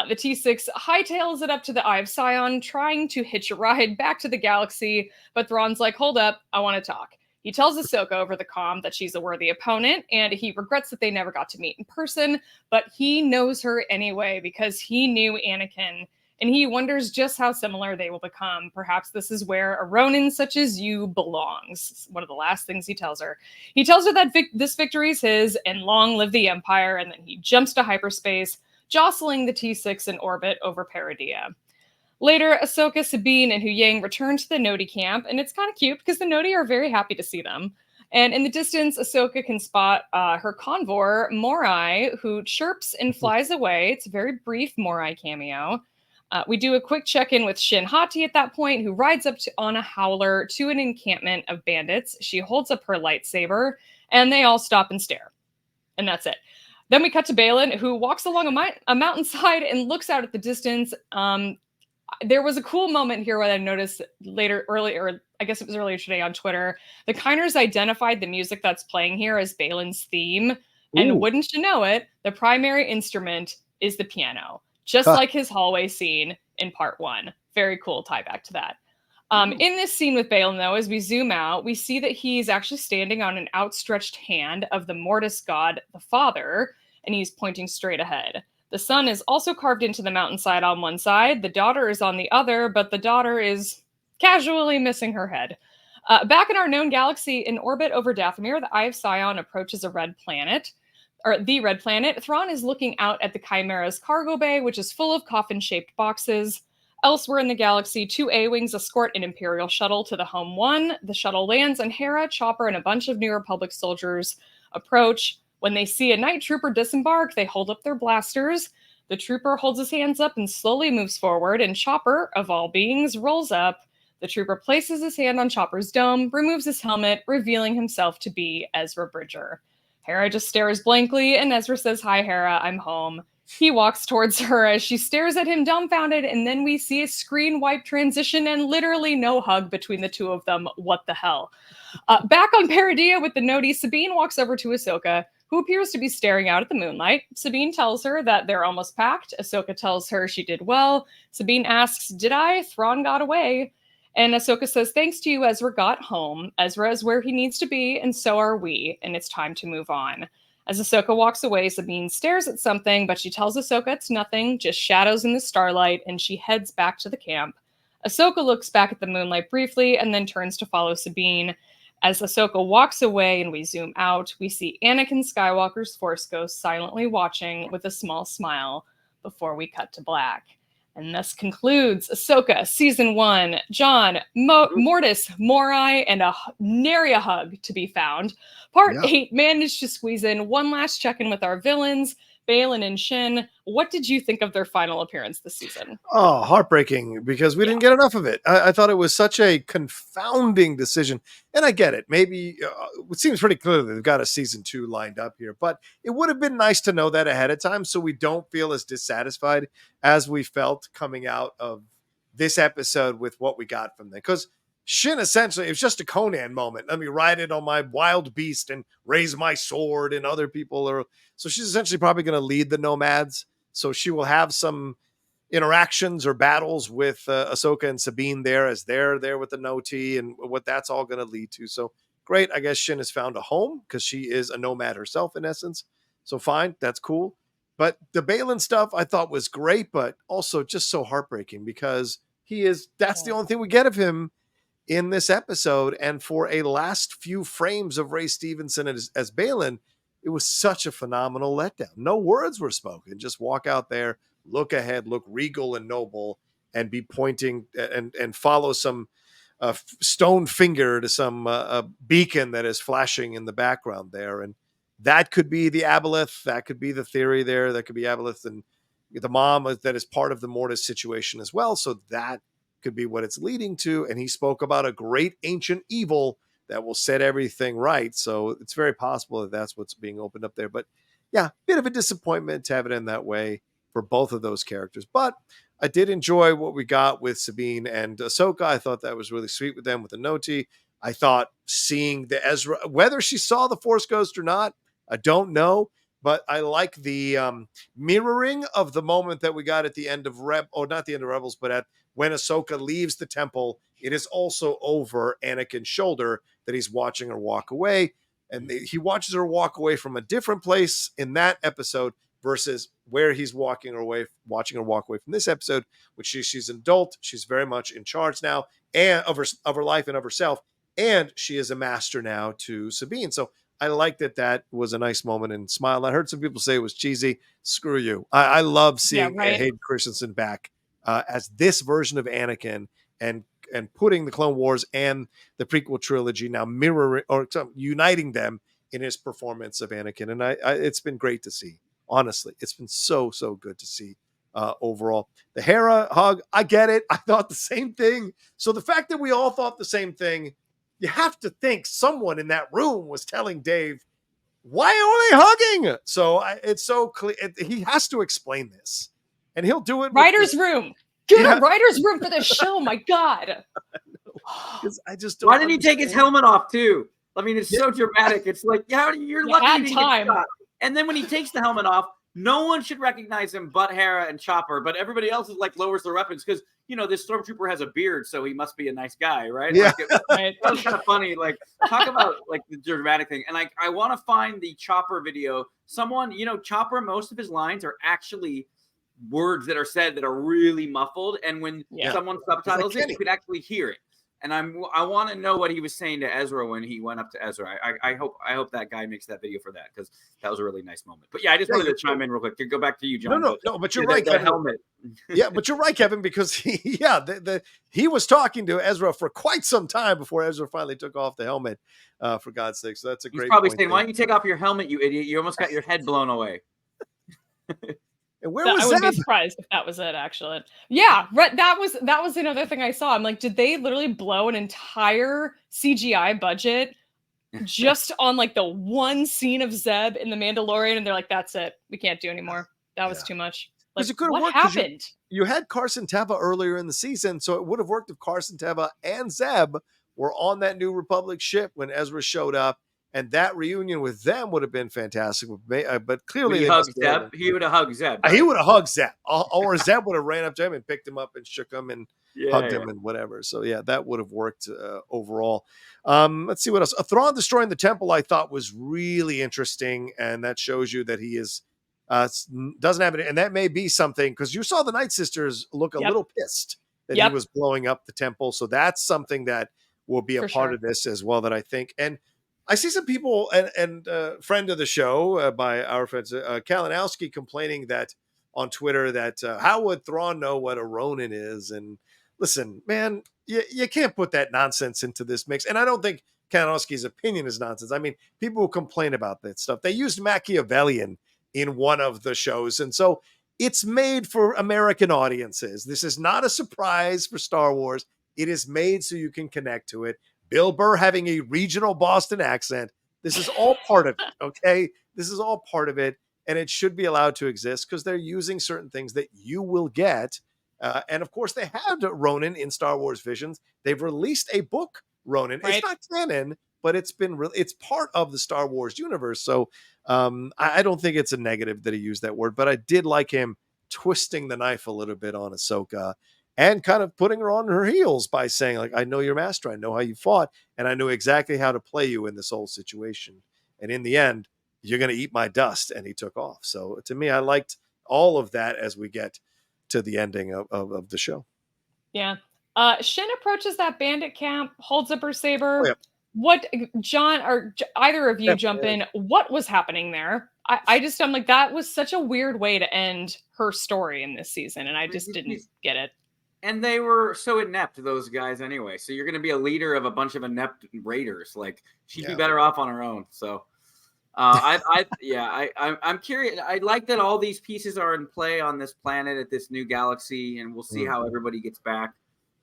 The T6 hightails it up to the Eye of Sion, trying to hitch a ride back to the galaxy, but Thrawn's like, hold up, I want to talk. He tells Ahsoka over the comm that she's a worthy opponent, and he regrets that they never got to meet in person, but he knows her anyway because he knew Anakin, and he wonders just how similar they will become. Perhaps this is where a Ronin such as you belongs. One of the last things he tells her. He tells her that this victory is his, and long live the Empire, and then he jumps to hyperspace, jostling the T6 in orbit over Peridea. Later, Ahsoka, Sabine, and Huyang return to the Noti camp, and it's kind of cute because the Noti are very happy to see them. And in the distance, Ahsoka can spot her convor, Morai, who chirps and flies away. It's a very brief Morai cameo. We do a quick check-in with Shin Hati at that point, who rides up on a howler to an encampment of bandits. She holds up her lightsaber, and they all stop and stare. And that's it. Then we cut to Baylan, who walks along a mountainside and looks out at the distance. There was a cool moment here where I noticed earlier, I guess it was earlier today on Twitter, the Kiners identified the music that's playing here as Baylan's theme. Ooh. And wouldn't you know it, the primary instrument is the piano, just like his hallway scene in part 1. Very cool tie back to that. In this scene with Baylan, though, as we zoom out, we see that he's actually standing on an outstretched hand of the Mortis god, the Father, and he's pointing straight ahead. The son is also carved into the mountainside on one side. The daughter is on the other, but the daughter is casually missing her head. Back in our known galaxy, in orbit over Dathomir, the Eye of Sion approaches the red planet. Thrawn is looking out at the Chimera's cargo bay, which is full of coffin-shaped boxes. Elsewhere in the galaxy, 2 A-Wings escort an Imperial shuttle to the Home 1. The shuttle lands, and Hera, Chopper, and a bunch of New Republic soldiers approach. When they see a night trooper disembark, they hold up their blasters. The trooper holds his hands up and slowly moves forward, and Chopper, of all beings, rolls up. The trooper places his hand on Chopper's dome, removes his helmet, revealing himself to be Ezra Bridger. Hera just stares blankly, and Ezra says, "Hi, Hera, I'm home." He walks towards her as she stares at him dumbfounded, and then we see a screen wipe transition and literally no hug between the two of them. What the hell? Back on Peridea with the Noti, Sabine walks over to Ahsoka, who appears to be staring out at the moonlight. Sabine tells her that they're almost packed. Ahsoka tells her she did well. Sabine asks, "Did I? Thrawn got away." And Ahsoka says, "Thanks to you, Ezra got home. Ezra is where he needs to be, and so are we, and it's time to move on." As Ahsoka walks away, Sabine stares at something, but she tells Ahsoka it's nothing, just shadows in the starlight, and she heads back to the camp. Ahsoka looks back at the moonlight briefly, and then turns to follow Sabine. As Ahsoka walks away and we zoom out, we see Anakin Skywalker's Force Ghost silently watching with a small smile before we cut to black. And thus concludes Ahsoka Season 1. John, Mortis, Morai, and nary a hug to be found. Part 8 managed to squeeze in one last check-in with our villains, Baylan and Shin. What did you think of their final appearance this season? Oh, heartbreaking, because we didn't get enough of it. I thought it was such a confounding decision. And I get it. Maybe it seems pretty clear that they've got a season 2 lined up here, but it would have been nice to know that ahead of time so we don't feel as dissatisfied as we felt coming out of this episode with what we got from them. Because Shin essentially, it was just a Conan moment. Let me ride it on my wild beast and raise my sword, and other people are. So she's essentially probably going to lead the nomads. So she will have some interactions or battles with Ahsoka and Sabine there as they're there with the Noti and what that's all going to lead to. So great. I guess Shin has found a home because she is a nomad herself in essence. So fine. That's cool. But the Baylan stuff I thought was great, but also just so heartbreaking because that's the only thing we get of him in this episode. And for a last few frames of Ray Stevenson as Baylan, it was such a phenomenal letdown. No words were spoken. Just walk out there, look ahead, look regal and noble, and be pointing and follow some stone finger to some beacon that is flashing in the background there. And that could be the Aboleth. That could be the theory there. That could be Aboleth and the mom that is part of the Mortis situation as well. So that could be what it's leading to. And he spoke about a great ancient evil that will set everything right. So it's very possible that that's what's being opened up there. But yeah, bit of a disappointment to have it in that way for both of those characters. But I did enjoy what we got with Sabine and Ahsoka. I thought that was really sweet with them with the Noti. I thought seeing the Ezra, whether she saw the Force Ghost or not, I don't know. But I like the mirroring of the moment that we got at the end of not the end of Rebels, but at when Ahsoka leaves the temple. It is also over Anakin's shoulder that he's watching her walk away. And he watches her walk away from a different place in that episode versus where he's watching her walk away from this episode, which she's an adult. She's very much in charge now and of her life and of herself. And she is a master now to Sabine. So I like that was a nice moment and smile. I heard some people say it was cheesy. Screw you. I love seeing Hayden Christensen back as this version of Anakin and putting the Clone Wars and the prequel trilogy now mirroring or uniting them in his performance of Anakin. And it's been great to see. Honestly, it's been so good to see overall. The Hera hug, I get it. I thought the same thing. So the fact that we all thought the same thing, you have to think someone in that room was telling Dave, why are they hugging? So it's so clear. He has to explain this. And he'll do it. Writer's room. Get a writer's room for this show. My God. I just don't. Why didn't he take his helmet off too? I mean, it's so dramatic. It's like, you're lucky to get shot. And then when he takes the helmet off, no one should recognize him but Hera and Chopper. But everybody else is like lowers their weapons because, this stormtrooper has a beard, so he must be a nice guy, right? Yeah. That was kind of funny. Like, talk about like the dramatic thing. And I want to find the Chopper video. Someone, Chopper, most of his lines are actually words that are said that are really muffled. And when someone subtitles it, you could actually hear it. And I want to know what he was saying to Ezra when he went up to Ezra. I hope that guy makes that video for that because that was a really nice moment. But yeah, I just wanted to chime in real quick. Go back to you, John. No, but you're right, Kevin. Helmet. Yeah, but you're right, Kevin, because he was talking to Ezra for quite some time before Ezra finally took off the helmet. For God's sake, so that's a great. He's probably point saying, "Why don't you take off your helmet, you idiot? You almost got your head blown away." And where was I would be surprised if that was it, actually. Yeah, that was another thing I saw. I'm like, did they literally blow an entire CGI budget just on like the one scene of Zeb in The Mandalorian? And they're like, that's it. We can't do anymore. That was too much. Like, what happened? You had Carson Teva earlier in the season, so it would have worked if Carson Teva and Zeb were on that New Republic ship when Ezra showed up. And that reunion with them would have been fantastic. But clearly, he would have hugged Zeb. He would have hugged Zeb. He would have hugged Zeb. Or Zeb would have ran up to him and picked him up and shook him and hugged him and whatever. So, yeah, that would have worked overall. Let's see what else. Thrawn destroying the temple, I thought, was really interesting. And that shows you that he is doesn't have it. And that may be something, because you saw the Nightsisters look a little pissed that he was blowing up the temple. So that's something that will be a part of this as well, that I think. And I see some people and friend of the show by our friends, Kalinowski, complaining that on Twitter that how would Thrawn know what a Ronin is? And listen, man, you can't put that nonsense into this mix. And I don't think Kalinowski's opinion is nonsense. I mean, people will complain about that stuff. They used Machiavellian in one of the shows. And so it's made for American audiences. This is not a surprise for Star Wars. It is made so you can connect to it. Bill Burr having a regional Boston accent. This is all part of it, okay? This is all part of it, and it should be allowed to exist because they're using certain things that you will get. And, of course, they had Ronin in Star Wars Visions. They've released a book, Ronin. Right. It's not canon, but it's part of the Star Wars universe. So I don't think it's a negative that he used that word, but I did like him twisting the knife a little bit on Ahsoka and kind of putting her on her heels by saying, like, I know your master, I know how you fought, and I knew exactly how to play you in this whole situation. And in the end, you're going to eat my dust. And he took off. So to me, I liked all of that as we get to the ending of the show. Yeah. Shin approaches that bandit camp, holds up her saber. Oh, yeah. What, John, or either of you jump in, what was happening there? I'm like, that was such a weird way to end her story in this season. And I just didn't get it. And they were so inept, those guys, anyway. So you're going to be a leader of a bunch of inept raiders. Like, she'd be better off on her own. So, I'm curious. I like that all these pieces are in play on this planet at this new galaxy, and we'll see how everybody gets back,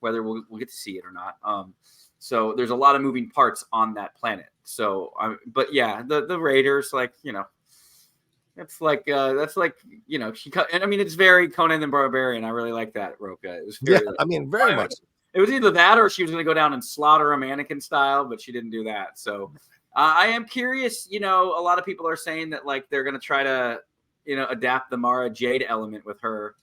whether we'll get to see it or not. So there's a lot of moving parts on that planet. So, but yeah, the Raiders, like, you know, that's like, you know, and I mean, it's very Conan the Barbarian. I really like that, Rocha. It was very, I mean, very much. It was either that or she was going to go down and slaughter a mannequin style, but she didn't do that. So I am curious, you know, a lot of people are saying that like they're going to try to, you know, adapt the Mara Jade element with her,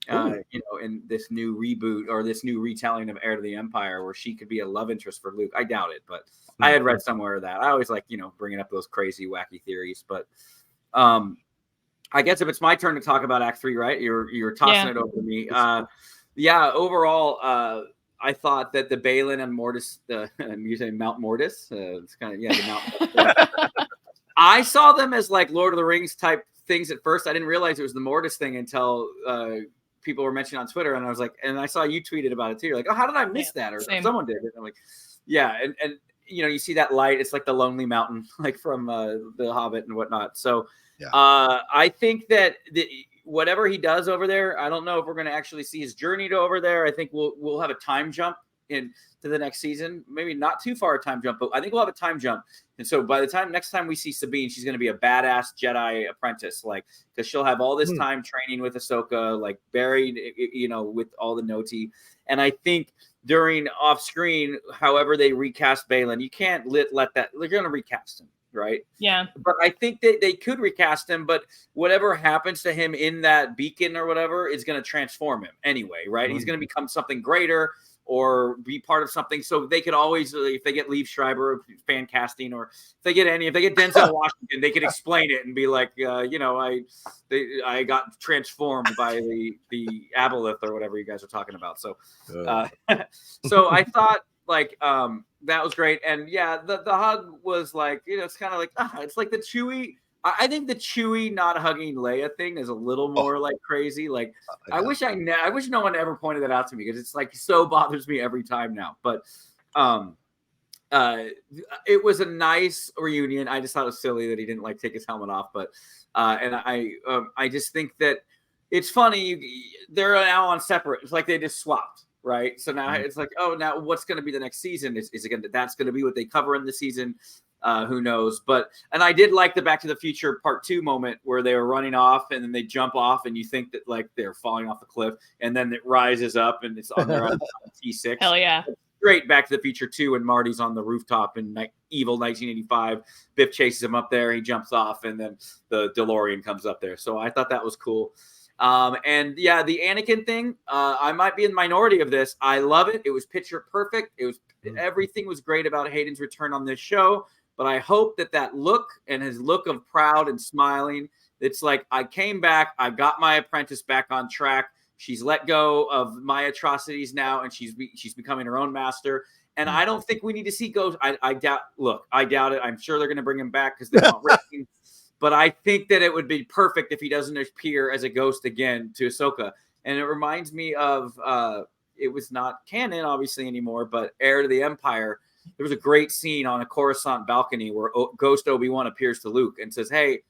you know, in this new reboot or this new retelling of Heir to the Empire, where she could be a love interest for Luke. I doubt it, but I had read somewhere that. I always like, you know, bringing up those crazy, wacky theories. But I guess if it's my turn to talk about Act 3, right? You're tossing it over to me. Yeah, overall, I thought that the Balin and Mortis, you're saying Mount Mortis? It's kind of, the Mount. I saw them as like Lord of the Rings type things at first. I didn't realize it was the Mortis thing until people were mentioning on Twitter, and I was like, and I saw you tweeted about it too. You're like, oh, how did I miss that? Or someone did it. I'm like, yeah, and you know, you see that light. It's like the Lonely Mountain, like from the Hobbit and whatnot. So I think that whatever he does over there, I don't know if we're going to actually see his journey to over there. I think we'll have a time jump into the next season. Maybe not too far a time jump, but I think we'll have a time jump. And so by the next time we see Sabine, she's going to be a badass Jedi apprentice, like, because she'll have all this time training with Ahsoka, like buried, you know, with all the Noti. And I think during off screen, however they recast Balin, you can't let that, they're going to recast him. Right. Yeah. But I think that they could recast him, but whatever happens to him in that beacon or whatever is going to transform him anyway. Right. He's going to become something greater or be part of something. So they could always, if they get Liev Schreiber fan casting, or if they get Denzel Washington, they could explain it and be like, you know, I got transformed by the aboleth or whatever you guys are talking about. So, so I thought, like, that was great. And yeah, the hug was like, you know, it's kind of like, it's like the Chewie. I think the Chewie not hugging Leia thing is a little more like crazy. Like, I wish no one ever pointed that out to me, because it's like so bothers me every time now. But it was a nice reunion. I just thought it was silly that he didn't like take his helmet off. But and I just think that it's funny. They're now on separate. It's like they just swapped. Right. So now it's like, oh, now what's going to be the next season? Is it that's going to be what they cover in the season? Who knows? And I did like the Back to the Future Part 2 moment where they were running off and then they jump off and you think that like they're falling off the cliff and then it rises up and it's on their own T6. Hell yeah. Great Back to the Future 2 and Marty's on the rooftop in evil 1985. Biff chases him up there. He jumps off and then the DeLorean comes up there. So I thought that was cool. And yeah, the Anakin thing, I might be in the minority of this. I love it. It was picture perfect. It was everything was great about Hayden's return on this show. But I hope that look and his look of proud and smiling, it's like, I came back, I got my apprentice back on track. She's let go of my atrocities now, and she's becoming her own master. And I don't think we need to see Ghost. I doubt it. I'm sure they're going to bring him back because they want ratings. But I think that it would be perfect if he doesn't appear as a ghost again to Ahsoka. And it reminds me of, it was not canon, obviously, anymore, but Heir to the Empire. There was a great scene on a Coruscant balcony where Ghost Obi-Wan appears to Luke and says, hey,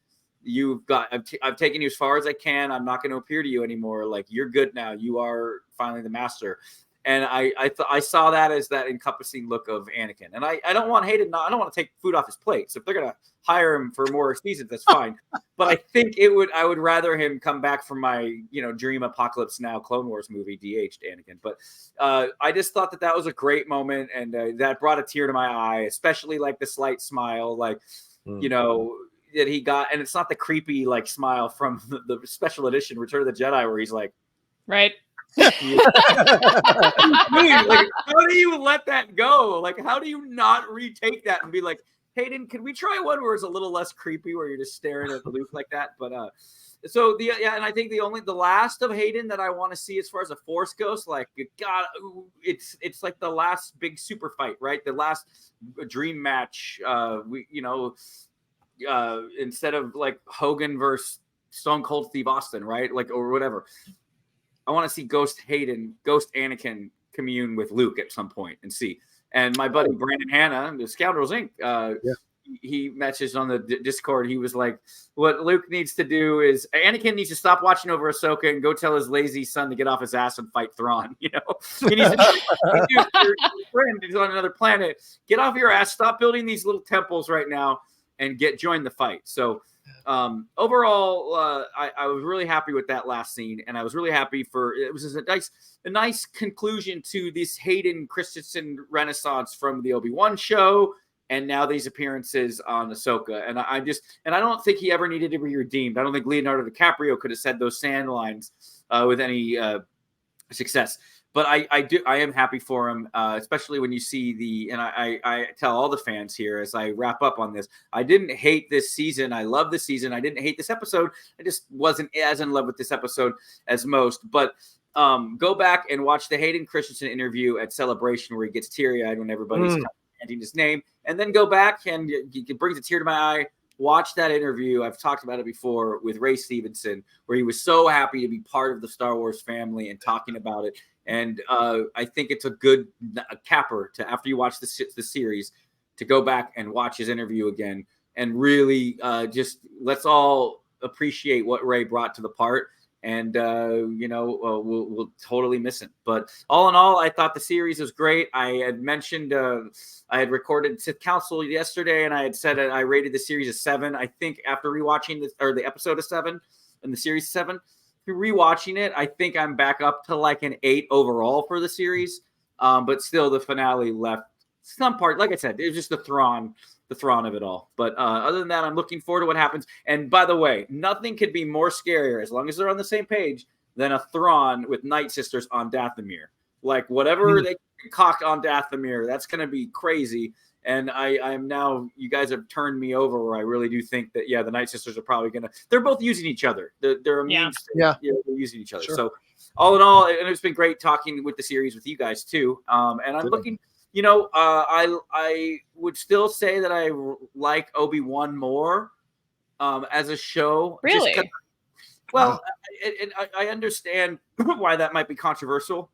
I've taken you as far as I can. I'm not going to appear to you anymore. Like, you're good now. You are finally the master. And I saw that as that encompassing look of Anakin. And I don't want Hayden. I don't want to take food off his plate. So if they're gonna hire him for more seasons, that's fine. But I think I would rather him come back from my Dream Apocalypse Now Clone Wars movie, de-aged Anakin. But I just thought that was a great moment, and that brought a tear to my eye, especially like the slight smile, like that he got. And it's not the creepy like smile from the special edition Return of the Jedi where he's like, right. Like, how do you let that go? Like, how do you not retake that and be like, Hayden, can we try one where it's a little less creepy, where you're just staring at Luke like that? But so and I think the last of Hayden that I want to see as far as a Force ghost, like, God, it's like the last big super fight, right? The last dream match. Instead of like Hogan versus Stone Cold Steve Austin, right? Like, or whatever. I want to see Ghost Anakin commune with Luke at some point and see. And my buddy Brandon Hanna, the Scoundrels Inc., he messaged on the Discord. He was like, "What Luke needs to do is Anakin needs to stop watching over Ahsoka and go tell his lazy son to get off his ass and fight Thrawn. You know, he needs to, your friend is on another planet. Get off your ass. Stop building these little temples right now and join the fight." So overall, I was really happy with that last scene, and I was really happy it was a nice conclusion to this Hayden Christensen renaissance from the Obi-Wan show. And now these appearances on Ahsoka. And I don't think he ever needed to be redeemed. I don't think Leonardo DiCaprio could have said those sand lines with any success. But I am happy for him, especially when you see and I tell all the fans here as I wrap up on this, I didn't hate this season. I love this season. I didn't hate this episode. I just wasn't as in love with this episode as most. But go back and watch the Hayden Christensen interview at Celebration where he gets teary-eyed when everybody's chanting his name. And then go back and it brings a tear to my eye. Watch that interview. I've talked about it before with Ray Stevenson, where he was so happy to be part of the Star Wars family and talking about it. And I think it's a good capper to, after you watch the series, to go back and watch his interview again and really just let's all appreciate what Ray brought to the part. And, we'll totally miss him. But all in all, I thought the series was great. I had mentioned I had recorded to Council yesterday, and I had said I rated the series a 7. I think after rewatching the episode of 7 and the series 7, through rewatching it, I think I'm back up to like an 8 overall for the series. But still, the finale left some part. Like I said, it was just the Thrawn of it all. But other than that, I'm looking forward to what happens. And by the way, nothing could be more scarier, as long as they're on the same page, than a Thrawn with Nightsisters on Dathomir. Like whatever they concoct on Dathomir, that's going to be crazy. And I'm now, you guys have turned me over where I really do think that, the Nightsisters are probably going to, they're both using each other. They're immune. They're using each other. Sure. So all in all, and it's been great talking with the series with you guys too. And I'm looking, I would still say that I like Obi-Wan more as a show. Really? I understand why that might be controversial.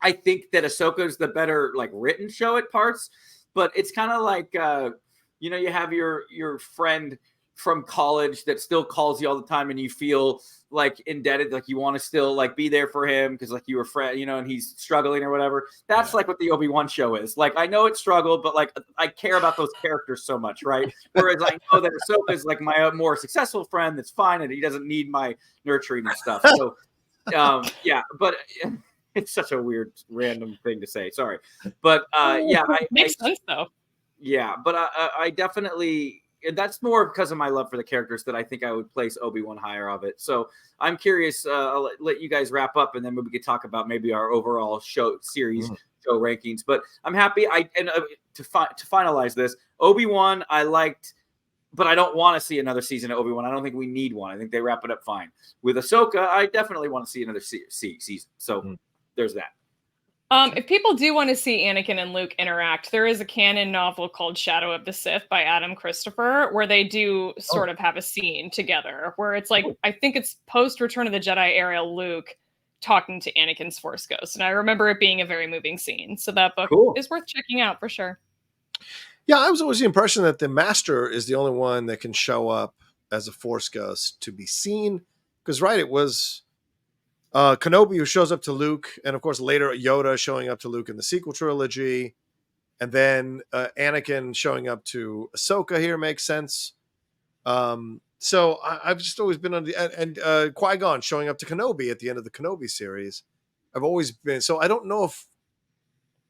I think that Ahsoka is the better written show at parts, but it's kind of like you have your friend from college that still calls you all the time and you feel indebted, you want to still be there for him because you were friend, and he's struggling or whatever. That's what the Obi-Wan show is. I know it struggled, but I care about those characters so much, right? Whereas I know that Ahsoka is my more successful friend that's fine and he doesn't need my nurturing and stuff. So but it's such a weird random thing to say. Sorry. But makes sense though. Yeah, but I definitely, that's more because of my love for the characters that I think I would place Obi-Wan higher of it. So I'm curious. I'll let you guys wrap up, and then we could talk about maybe our overall show rankings. But I'm happy. To finalize this, Obi-Wan I liked, but I don't want to see another season of Obi-Wan. I don't think we need one. I think they wrap it up fine. With Ahsoka, I definitely want to see another season. So there's that. If people do want to see Anakin and Luke interact, there is a canon novel called Shadow of the Sith by Adam Christopher, where they do sort of have a scene together where it's I think it's post Return of the Jedi era Luke talking to Anakin's Force Ghost. And I remember it being a very moving scene. So that book is worth checking out for sure. Yeah, I was always the impression that the Master is the only one that can show up as a Force Ghost to be seen. Because, it was Kenobi who shows up to Luke, and of course later Yoda showing up to Luke in the sequel trilogy, and then Anakin showing up to Ahsoka here makes sense. So I've just always been on and Qui-Gon showing up to Kenobi at the end of the Kenobi series. I've always been, so I don't know if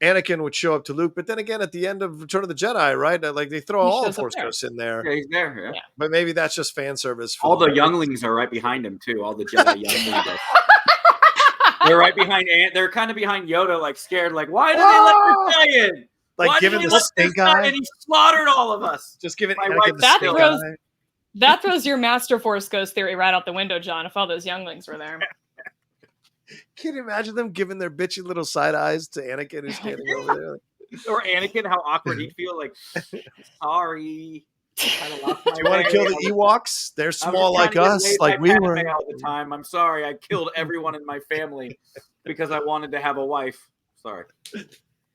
Anakin would show up to Luke, but then again at the end of Return of the Jedi, right? They throw all the Force Ghosts in there. Yeah, he's there. Yeah. But maybe that's just fan service. All the younglings are right behind him too. All the Jedi younglings. They're right behind. They're kind of behind Yoda, scared. Why did they let this guy in? Why giving the stink eye, and he slaughed all of us. Just giving my wife the stink eye. That throws your Master Force Ghost theory right out the window, John. If all those younglings were there, can you imagine them giving their bitchy little side eyes to Anakin who's standing over there? Or Anakin, how awkward he'd feel. Sorry. Do you want to kill the Ewoks? They're small like us, like we were. All the time. I'm sorry. I killed everyone in my family because I wanted to have a wife. Sorry.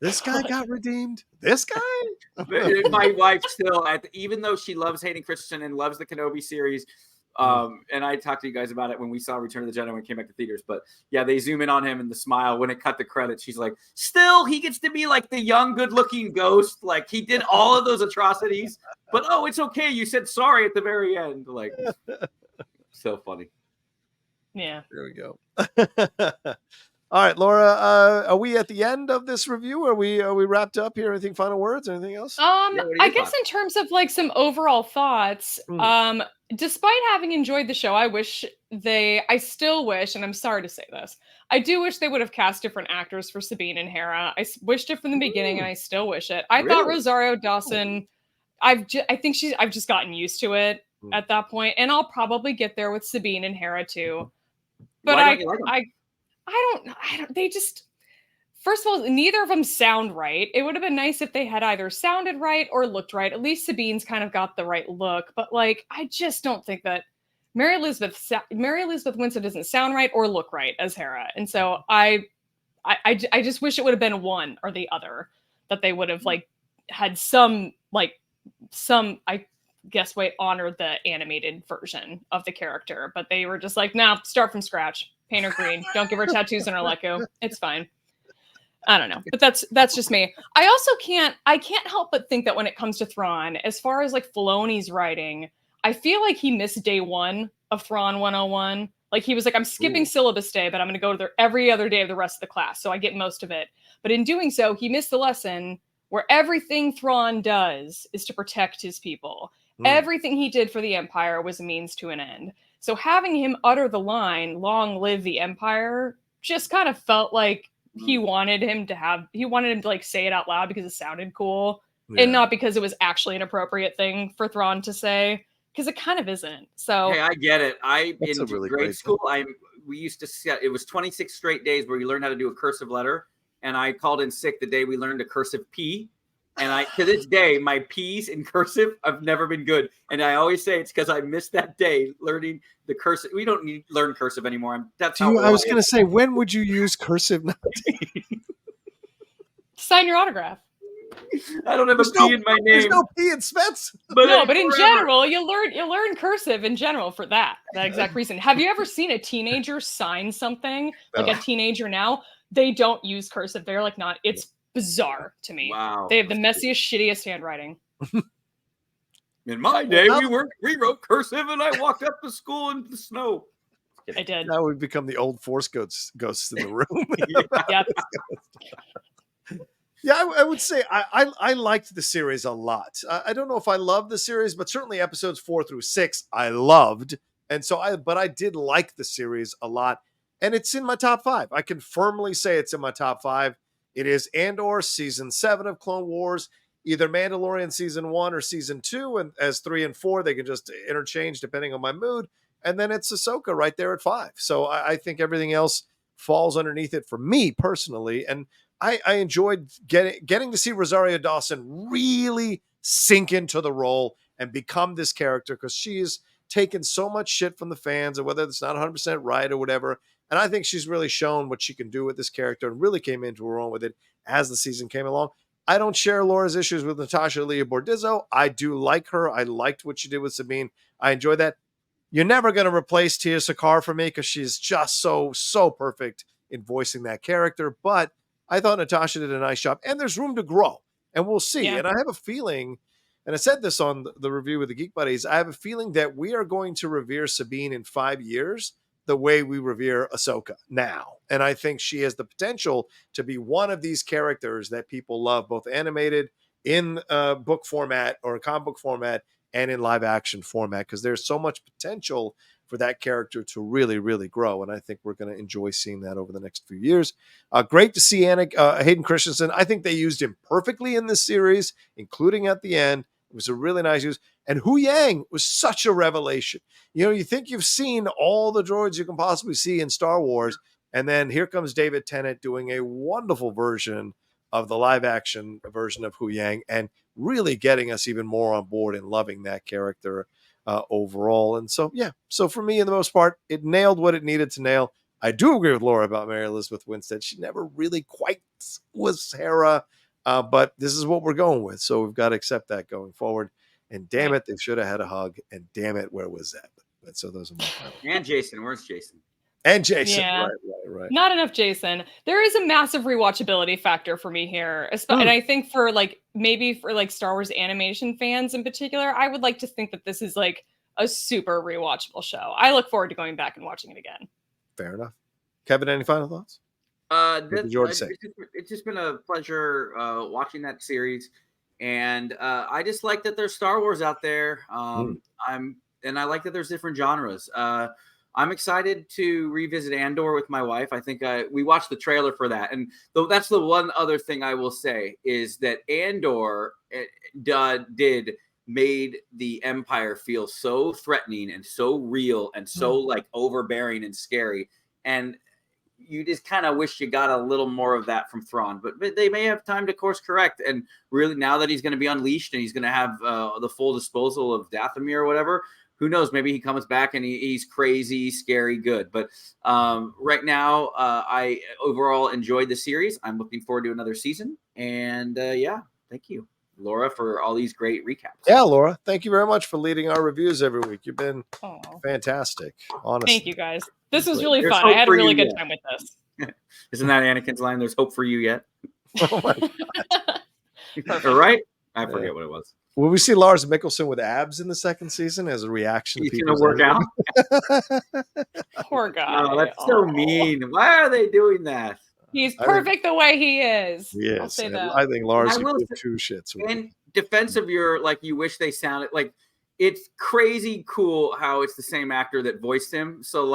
This guy got redeemed. This guy. My wife still, even though she loves Hayden Christensen and loves the Kenobi series, and I talked to you guys about it when we saw Return of the Jedi when it came back to theaters. But yeah, they zoom in on him and the smile when it cut the credits. She's like, still, he gets to be like the young, good-looking ghost. Like he did all of those atrocities, but oh, it's okay. You said sorry at the very end. Like, so funny. Yeah. There we go. All right, Laura, are we at the end of this review? Are we wrapped up here? Anything final words? Anything else? I guess in terms of like some overall thoughts, despite having enjoyed the show, I still wish, and I'm sorry to say this, I do wish they would have cast different actors for Sabine and Hera. I wished it from the beginning, and I still wish it. I thought Rosario Dawson, I've just gotten used to it at that point, and I'll probably get there with Sabine and Hera too. But I don't, they just, first of all, neither of them sound right. It would have been nice if they had either sounded right or looked right. At least Sabine's kind of got the right look. But like, I just don't think that Mary Elizabeth Winstead doesn't sound right or look right as Hera. And so I just wish it would have been one or the other, that they would have like had some, I guess, honor the animated version of the character. But they were just like, no, start from scratch. Paint her green. Don't give her tattoos on her Leku. It's fine. I don't know, but that's just me. I also can't help but think that when it comes to Thrawn, as far as like Filoni's writing, I feel like he missed day one of Thrawn 101. Like he was like, I'm skipping syllabus day, but I'm going to go there every other day of the rest of the class, so I get most of it. But in doing so, he missed the lesson where everything Thrawn does is to protect his people. Everything he did for the Empire was a means to an end. So having him utter the line, long live the Empire, just kind of felt like he wanted him to like say it out loud because it sounded cool and not because it was actually an appropriate thing for Thrawn to say, because it kind of isn't. So hey, I get it. In really grade school, we used to set, it was 26 straight days where we learned how to do a cursive letter. And I called in sick the day we learned a cursive P. And to this day, my P's in cursive have never been good. And I always say it's because I missed that day learning the cursive. We don't need learn cursive anymore. I was going to say, when would you use cursive nowadays? Sign your autograph. I don't have a P in my name. There's no P in Smets. But in general, you learn cursive in general for that exact reason. Have you ever seen a teenager sign something like a teenager now? They don't use cursive. They're like not. It's bizarre to me. Wow. They have the messiest, shittiest handwriting. In my day, we wrote cursive, and I walked up to school in the snow. I did. Now we've become the old Force ghosts in the room. Yeah, I would say I liked the series a lot. I don't know if I loved the series, but certainly episodes 4 through 6 I loved, and so I did like the series a lot, and it's in my top 5. I can firmly say it's in my top 5. It is Andor season 7 of Clone Wars, either Mandalorian season 1 or season 2, and as 3 and 4 they can just interchange depending on my mood, and then it's Ahsoka right there at 5. So I think everything else falls underneath it for me personally, and I enjoyed getting to see Rosario Dawson really sink into the role and become this character, because she's taken so much shit from the fans, and whether it's not 100% right or whatever. And I think she's really shown what she can do with this character and really came into her own with it as the season came along. I don't share Laura's issues with Natasha Leah BORDIZZO. I do like her. I liked what she did with Sabine. I enjoyed that. You're never going to replace Tia Sakar for me, because she's just so perfect in voicing that character. But I thought Natasha did a nice job, and there's room to grow, and we'll see. Yeah. And I have a feeling, and I said this on the review with the Geek Buddies, I have a feeling that we are going to revere Sabine in 5 years the way we revere Ahsoka now. And I think she has the potential to be one of these characters that people love, both animated, in book format or comic book format, and in live action format, because there's so much potential for that character to really, really grow. And I think we're going to enjoy seeing that over the next few years. Great to see Hayden Christensen. I think they used him perfectly in this series, including at the end. It was a really nice use. And Hu Yang was such a revelation. You know, you think you've seen all the droids you can possibly see in Star Wars, and then here comes David Tennant doing a wonderful version of the live action version of Hu Yang, and really getting us even more on board and loving that character overall. And so, yeah, so for me, in the most part, it nailed what it needed to nail. I do agree with Laura about Mary Elizabeth Winstead. She never really quite was Hera, but this is what we're going with. So we've got to accept that going forward. And damn it, they should have had a hug. And damn it, where was that? But so those are my final. And Jason, where's Jason? And Jason, Yeah. right. Not enough Jason. There is a massive rewatchability factor for me here. And I think for maybe for Star Wars animation fans in particular, I would like to think that this is like a super rewatchable show. I look forward to going back and watching it again. Fair enough. Kevin, any final thoughts? It's just been a pleasure watching that series. And I just like that there's Star Wars out there. I like that there's different genres. I'm excited to revisit Andor with my wife. I think we watched the trailer for that. And that's the one other thing I will say is that Andor made the Empire feel so threatening and so real and so overbearing and scary. And you just kind of wish you got a little more of that from Thrawn, but they may have time to course correct. And really, now that he's going to be unleashed and he's going to have the full disposal of Dathomir or whatever, who knows? Maybe he comes back and he's crazy, scary, good. But right now, I overall enjoyed the series. I'm looking forward to another season. And thank you, Laura, for all these great recaps. Yeah, Laura, thank you very much for leading our reviews every week. You've been fantastic, honestly. Thank you, guys. This was really fun. I had a really good time with this. Isn't that Anakin's line? There's hope for you yet. Oh my God. All right. I forget what it was. Will we see Lars Mikkelsen with abs in the second season as a reaction? He's going to work out? Poor guy. Oh, that's so mean. Why are they doing that? He's perfect the way he is. Yes. I'll say that. I think Lars would give two shits. In defense of your, you wish they sounded like, it's crazy cool how it's the same actor that voiced him. So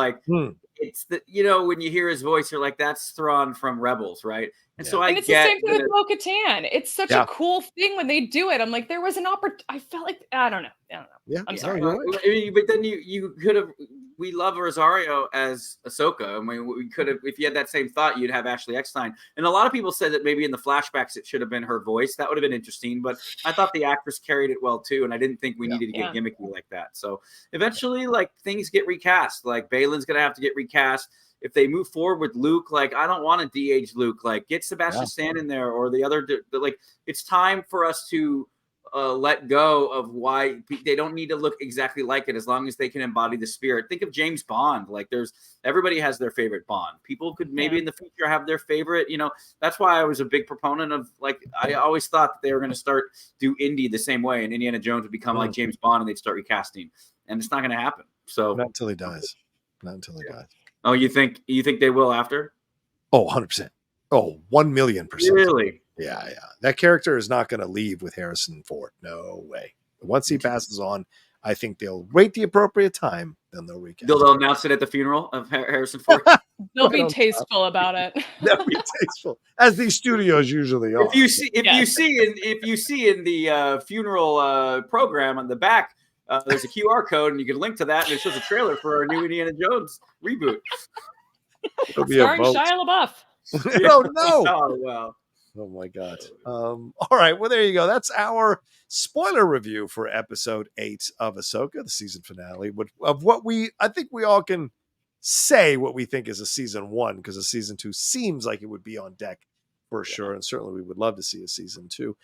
it's the, when you hear his voice, you're like, that's Thrawn from Rebels, right? And so it's the same thing with Bo-Katan. It's such a cool thing when they do it. I'm like, there was an opportunity. I felt like, I don't know. Yeah, I'm sorry. But then you could have. We love Rosario as Ahsoka. I mean, we could have. If you had that same thought, you'd have Ashley Eckstein. And a lot of people said that maybe in the flashbacks it should have been her voice. That would have been interesting. But I thought the actress carried it well too, and I didn't think we needed to get gimmicky like that. So eventually, things get recast. Balin's gonna have to get recast. If they move forward with Luke, I don't want to de-age Luke. Get Sebastian Stan in there or the other. It's time for us to let go of why they don't need to look exactly like it as long as they can embody the spirit. Think of James Bond. Everybody has their favorite Bond. People could maybe in the future have their favorite. That's why I was a big proponent of I always thought that they were going to do Indy the same way, and Indiana Jones would become like James Bond, and they'd start recasting, and it's not going to happen. So not until he dies. Not until he dies. Oh, you think they will after? Oh, 100%. Oh, 1,000,000%. Really? Yeah. That character is not going to leave with Harrison Ford. No way. Once he passes on, I think they'll wait the appropriate time, then they'll recast. They'll announce it at the funeral of Harrison Ford. They'll be tasteful about it. They'll be tasteful, as these studios usually are. If you see in the funeral program on the back, there's a QR code, and you can link to that, and it shows a trailer for our new Indiana Jones reboot. Starring Shia LaBeouf. Oh, no. Oh, wow. Oh, my God. All right. Well, there you go. That's our spoiler review for episode 8 of Ahsoka, the season finale, of what I think we all can say what we think is a season 1, because a season 2 seems like it would be on deck for sure. And certainly we would love to see a season 2.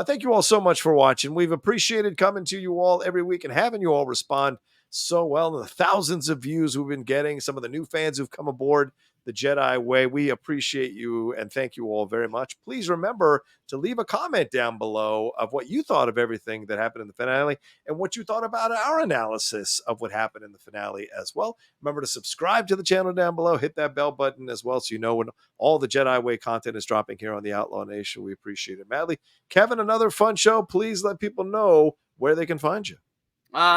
Thank you all so much for watching. We've appreciated coming to you all every week and having you all respond so well. And the thousands of views we've been getting, some of the new fans who've come aboard the Jedi Way. We appreciate you and thank you all very much. Please remember to leave a comment down below of what you thought of everything that happened in the finale and what you thought about our analysis of what happened in the finale as well. Remember to subscribe to the channel down below, hit that bell button as well so you know when all the Jedi Way content is dropping here on the Outlaw Nation. We appreciate it madly. Kevin, another fun show. Please let people know where they can find you.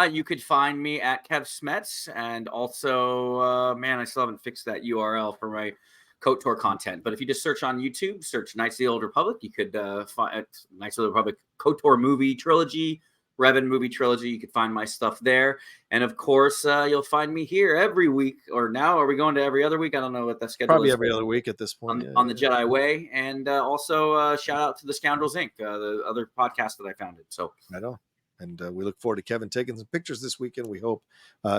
You could find me at Kev Smets, and also, I still haven't fixed that URL for my KOTOR content. But if you just search on YouTube, search Knights of the Old Republic, you could find Knights of the Republic KOTOR movie trilogy, Revan movie trilogy. You could find my stuff there. And of course, you'll find me here every week. Or now, are we going to every other week? I don't know what the schedule is. Probably every other week at this point. On the Jedi Way. And also, shout out to the Scoundrels Inc., the other podcast that I founded. So I know. And we look forward to Kevin taking some pictures this weekend, we hope,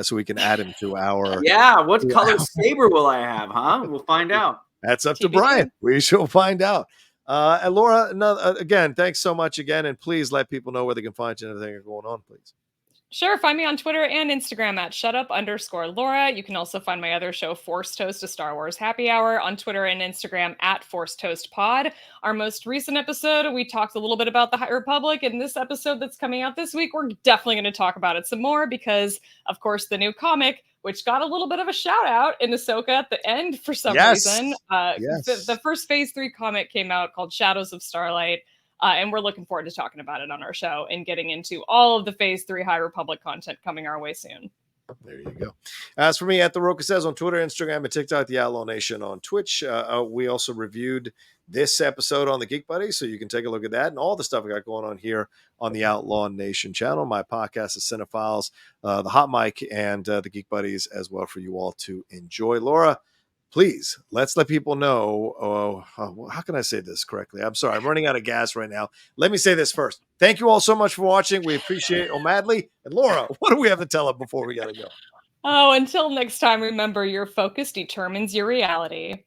so we can add him to our... Yeah, what color saber will I have, huh? We'll find out. That's up to Brian. We shall find out. And Laura, again, thanks so much again. And please let people know where they can find you and everything going on, please. Sure. Find me on Twitter and Instagram at shutup_Laura. You can also find my other show, Force Toast, a Star Wars Happy Hour, on Twitter and Instagram at Force Toast Pod. Our most recent episode, we talked a little bit about the High Republic. In this episode that's coming out this week, we're definitely going to talk about it some more because, of course, the new comic, which got a little bit of a shout out in Ahsoka at the end for some reason. The first Phase 3 comic came out called Shadows of Starlight. And we're looking forward to talking about it on our show and getting into all of the Phase 3 High Republic content coming our way soon. There you go. As for me, at The Rocha Says on Twitter, Instagram, and TikTok, The Outlaw Nation on Twitch. We also reviewed this episode on the Geek Buddy, so you can take a look at that and all the stuff we got going on here on the Outlaw Nation channel. My podcast is Cinephiles, the Hot Mic, and the Geek Buddies as well for you all to enjoy. Laura, please, let's let people know. How can I say this correctly? I'm sorry. I'm running out of gas right now. Let me say this first. Thank you all so much for watching. We appreciate it madly. And Laura, what do we have to tell them before we got to go? Oh, until next time, remember, your focus determines your reality.